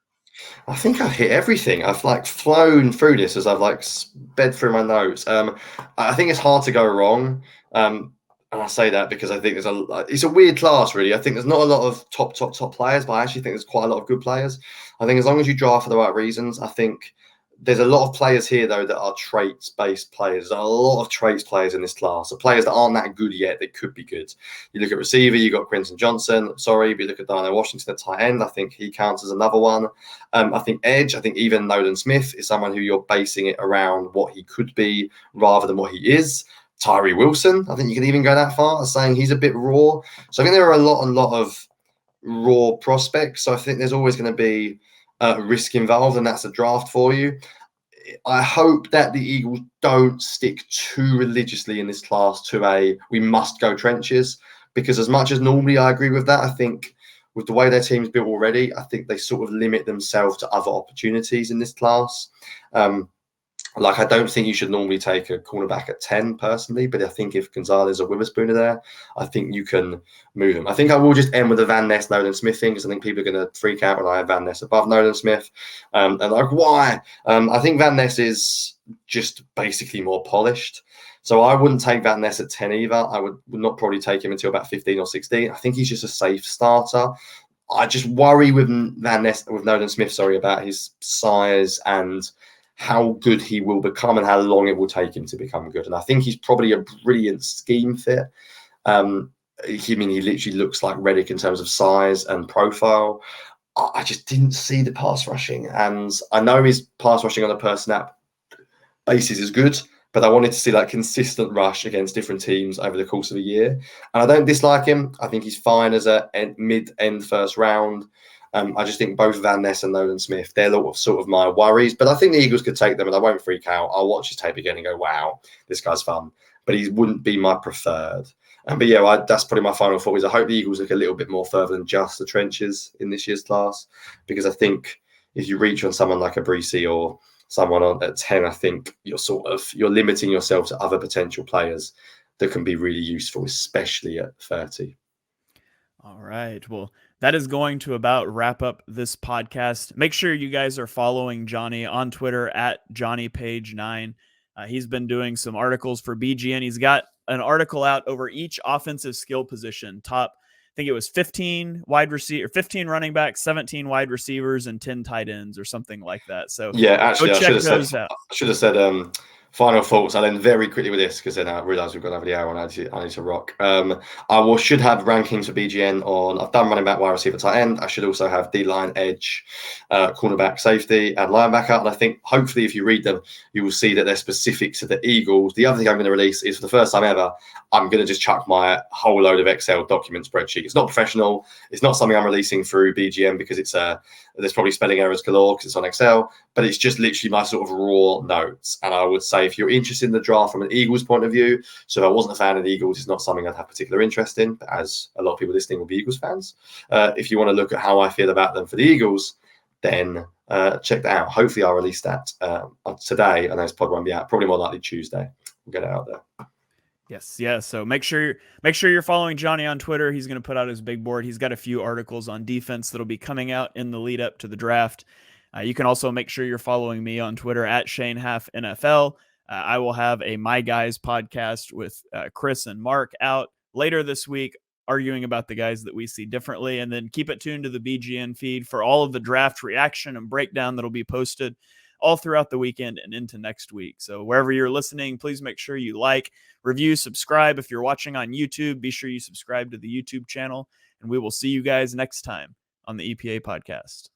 I think I've hit everything. I've flown through this as I've sped through my notes. I think it's hard to go wrong. And I say that because I think it's a weird class, really. I think there's not a lot of top players, but I actually think there's quite a lot of good players. I think as long as you draft for the right reasons, I think there's a lot of players here, though, that are traits-based players. There are a lot of traits players in this class. The players that aren't that good yet, they could be good. You look at receiver, you got Quinton Johnson. Sorry, but you look at Darnell Washington at tight end. I think he counts as another one. I think edge. I think even Nolan Smith is someone who you're basing it around what he could be rather than what he is. Tyree Wilson, I think you can even go that far as saying he's a bit raw. So I think there are a lot of raw prospects. So I think there's always going to be risk involved, and that's a draft for you. I hope that the Eagles don't stick too religiously in this class to we must go trenches, because as much as normally I agree with that, I think with the way their team's built already, I think they sort of limit themselves to other opportunities in this class. Like, I don't think you should normally take a cornerback at 10 personally, but I think if Gonzalez or Witherspoon are there, I think you can move him. I think I will just end with the Van Ness, Nolan Smith thing, because I think people are going to freak out when I have Van Ness above Nolan Smith. And like, why? I think Van Ness is just basically more polished. So I wouldn't take Van Ness at 10 either. I would not probably take him until about 15 or 16. I think he's just a safe starter. I just worry with Van Ness, with Nolan Smith, sorry, about his size and how good he will become and how long it will take him to become good. And I think he's probably a brilliant scheme fit. He literally looks like Reddick in terms of size and profile. I just didn't see the pass rushing. And I know his pass rushing on a per snap basis is good, but I wanted to see that consistent rush against different teams over the course of a year. And I don't dislike him. I think he's fine as a mid-end first round. I just think both Van Ness and Nolan Smith, they're sort of my worries. But I think the Eagles could take them, and I won't freak out. I'll watch his tape again and go, wow, this guy's fun. But he wouldn't be my preferred. But yeah, that's probably my final thought, is I hope the Eagles look a little bit more further than just the trenches in this year's class. Because I think if you reach on someone like a Breesy or someone at 10, I think you're limiting yourself to other potential players that can be really useful, especially at 30. All right. Well, that is going to about wrap up this podcast. Make sure you guys are following Jonny on Twitter at Jonny Page 9. He's been doing some articles for BGN. He's got an article out over each offensive skill position. I think it was 15 wide receiver, 15 running backs, 17 wide receivers, and 10 tight ends or something like that. So yeah, actually, I should have said final thoughts. I'll end very quickly with this, because then I realise we've gone over the hour and I need to rock. Should have rankings for BGN on. I've done running back, wide receiver, tight end. I should also have D-line, edge, cornerback, safety, and linebacker. And I think hopefully if you read them, you will see that they're specific to the Eagles. The other thing I'm going to release is, for the first time ever, I'm going to just chuck my whole load of Excel document spreadsheet. It's not professional. It's not something I'm releasing through BGN because there's probably spelling errors galore because it's on Excel, but it's just literally my sort of raw notes. And I would say, if you're interested in the draft from an Eagles point of view, so if I wasn't a fan of the Eagles, it's not something I'd have particular interest in, but as a lot of people listening will be Eagles fans. If you want to look at how I feel about them for the Eagles, then check that out. Hopefully I'll release that today. I know this pod won't be out, probably more likely Tuesday. We'll get it out there. Yes. Yeah. So make sure you're following Jonny on Twitter. He's going to put out his big board. He's got a few articles on defense that'll be coming out in the lead up to the draft. You can also make sure you're following me on Twitter at Shane Haff NFL. I will have a My Guys podcast with Chris and Mark out later this week, arguing about the guys that we see differently. And then keep it tuned to the BGN feed for all of the draft reaction and breakdown that'll be posted all throughout the weekend and into next week. So wherever you're listening, please make sure you like, review, subscribe. If you're watching on YouTube, be sure you subscribe to the YouTube channel, and we will see you guys next time on the EPA podcast.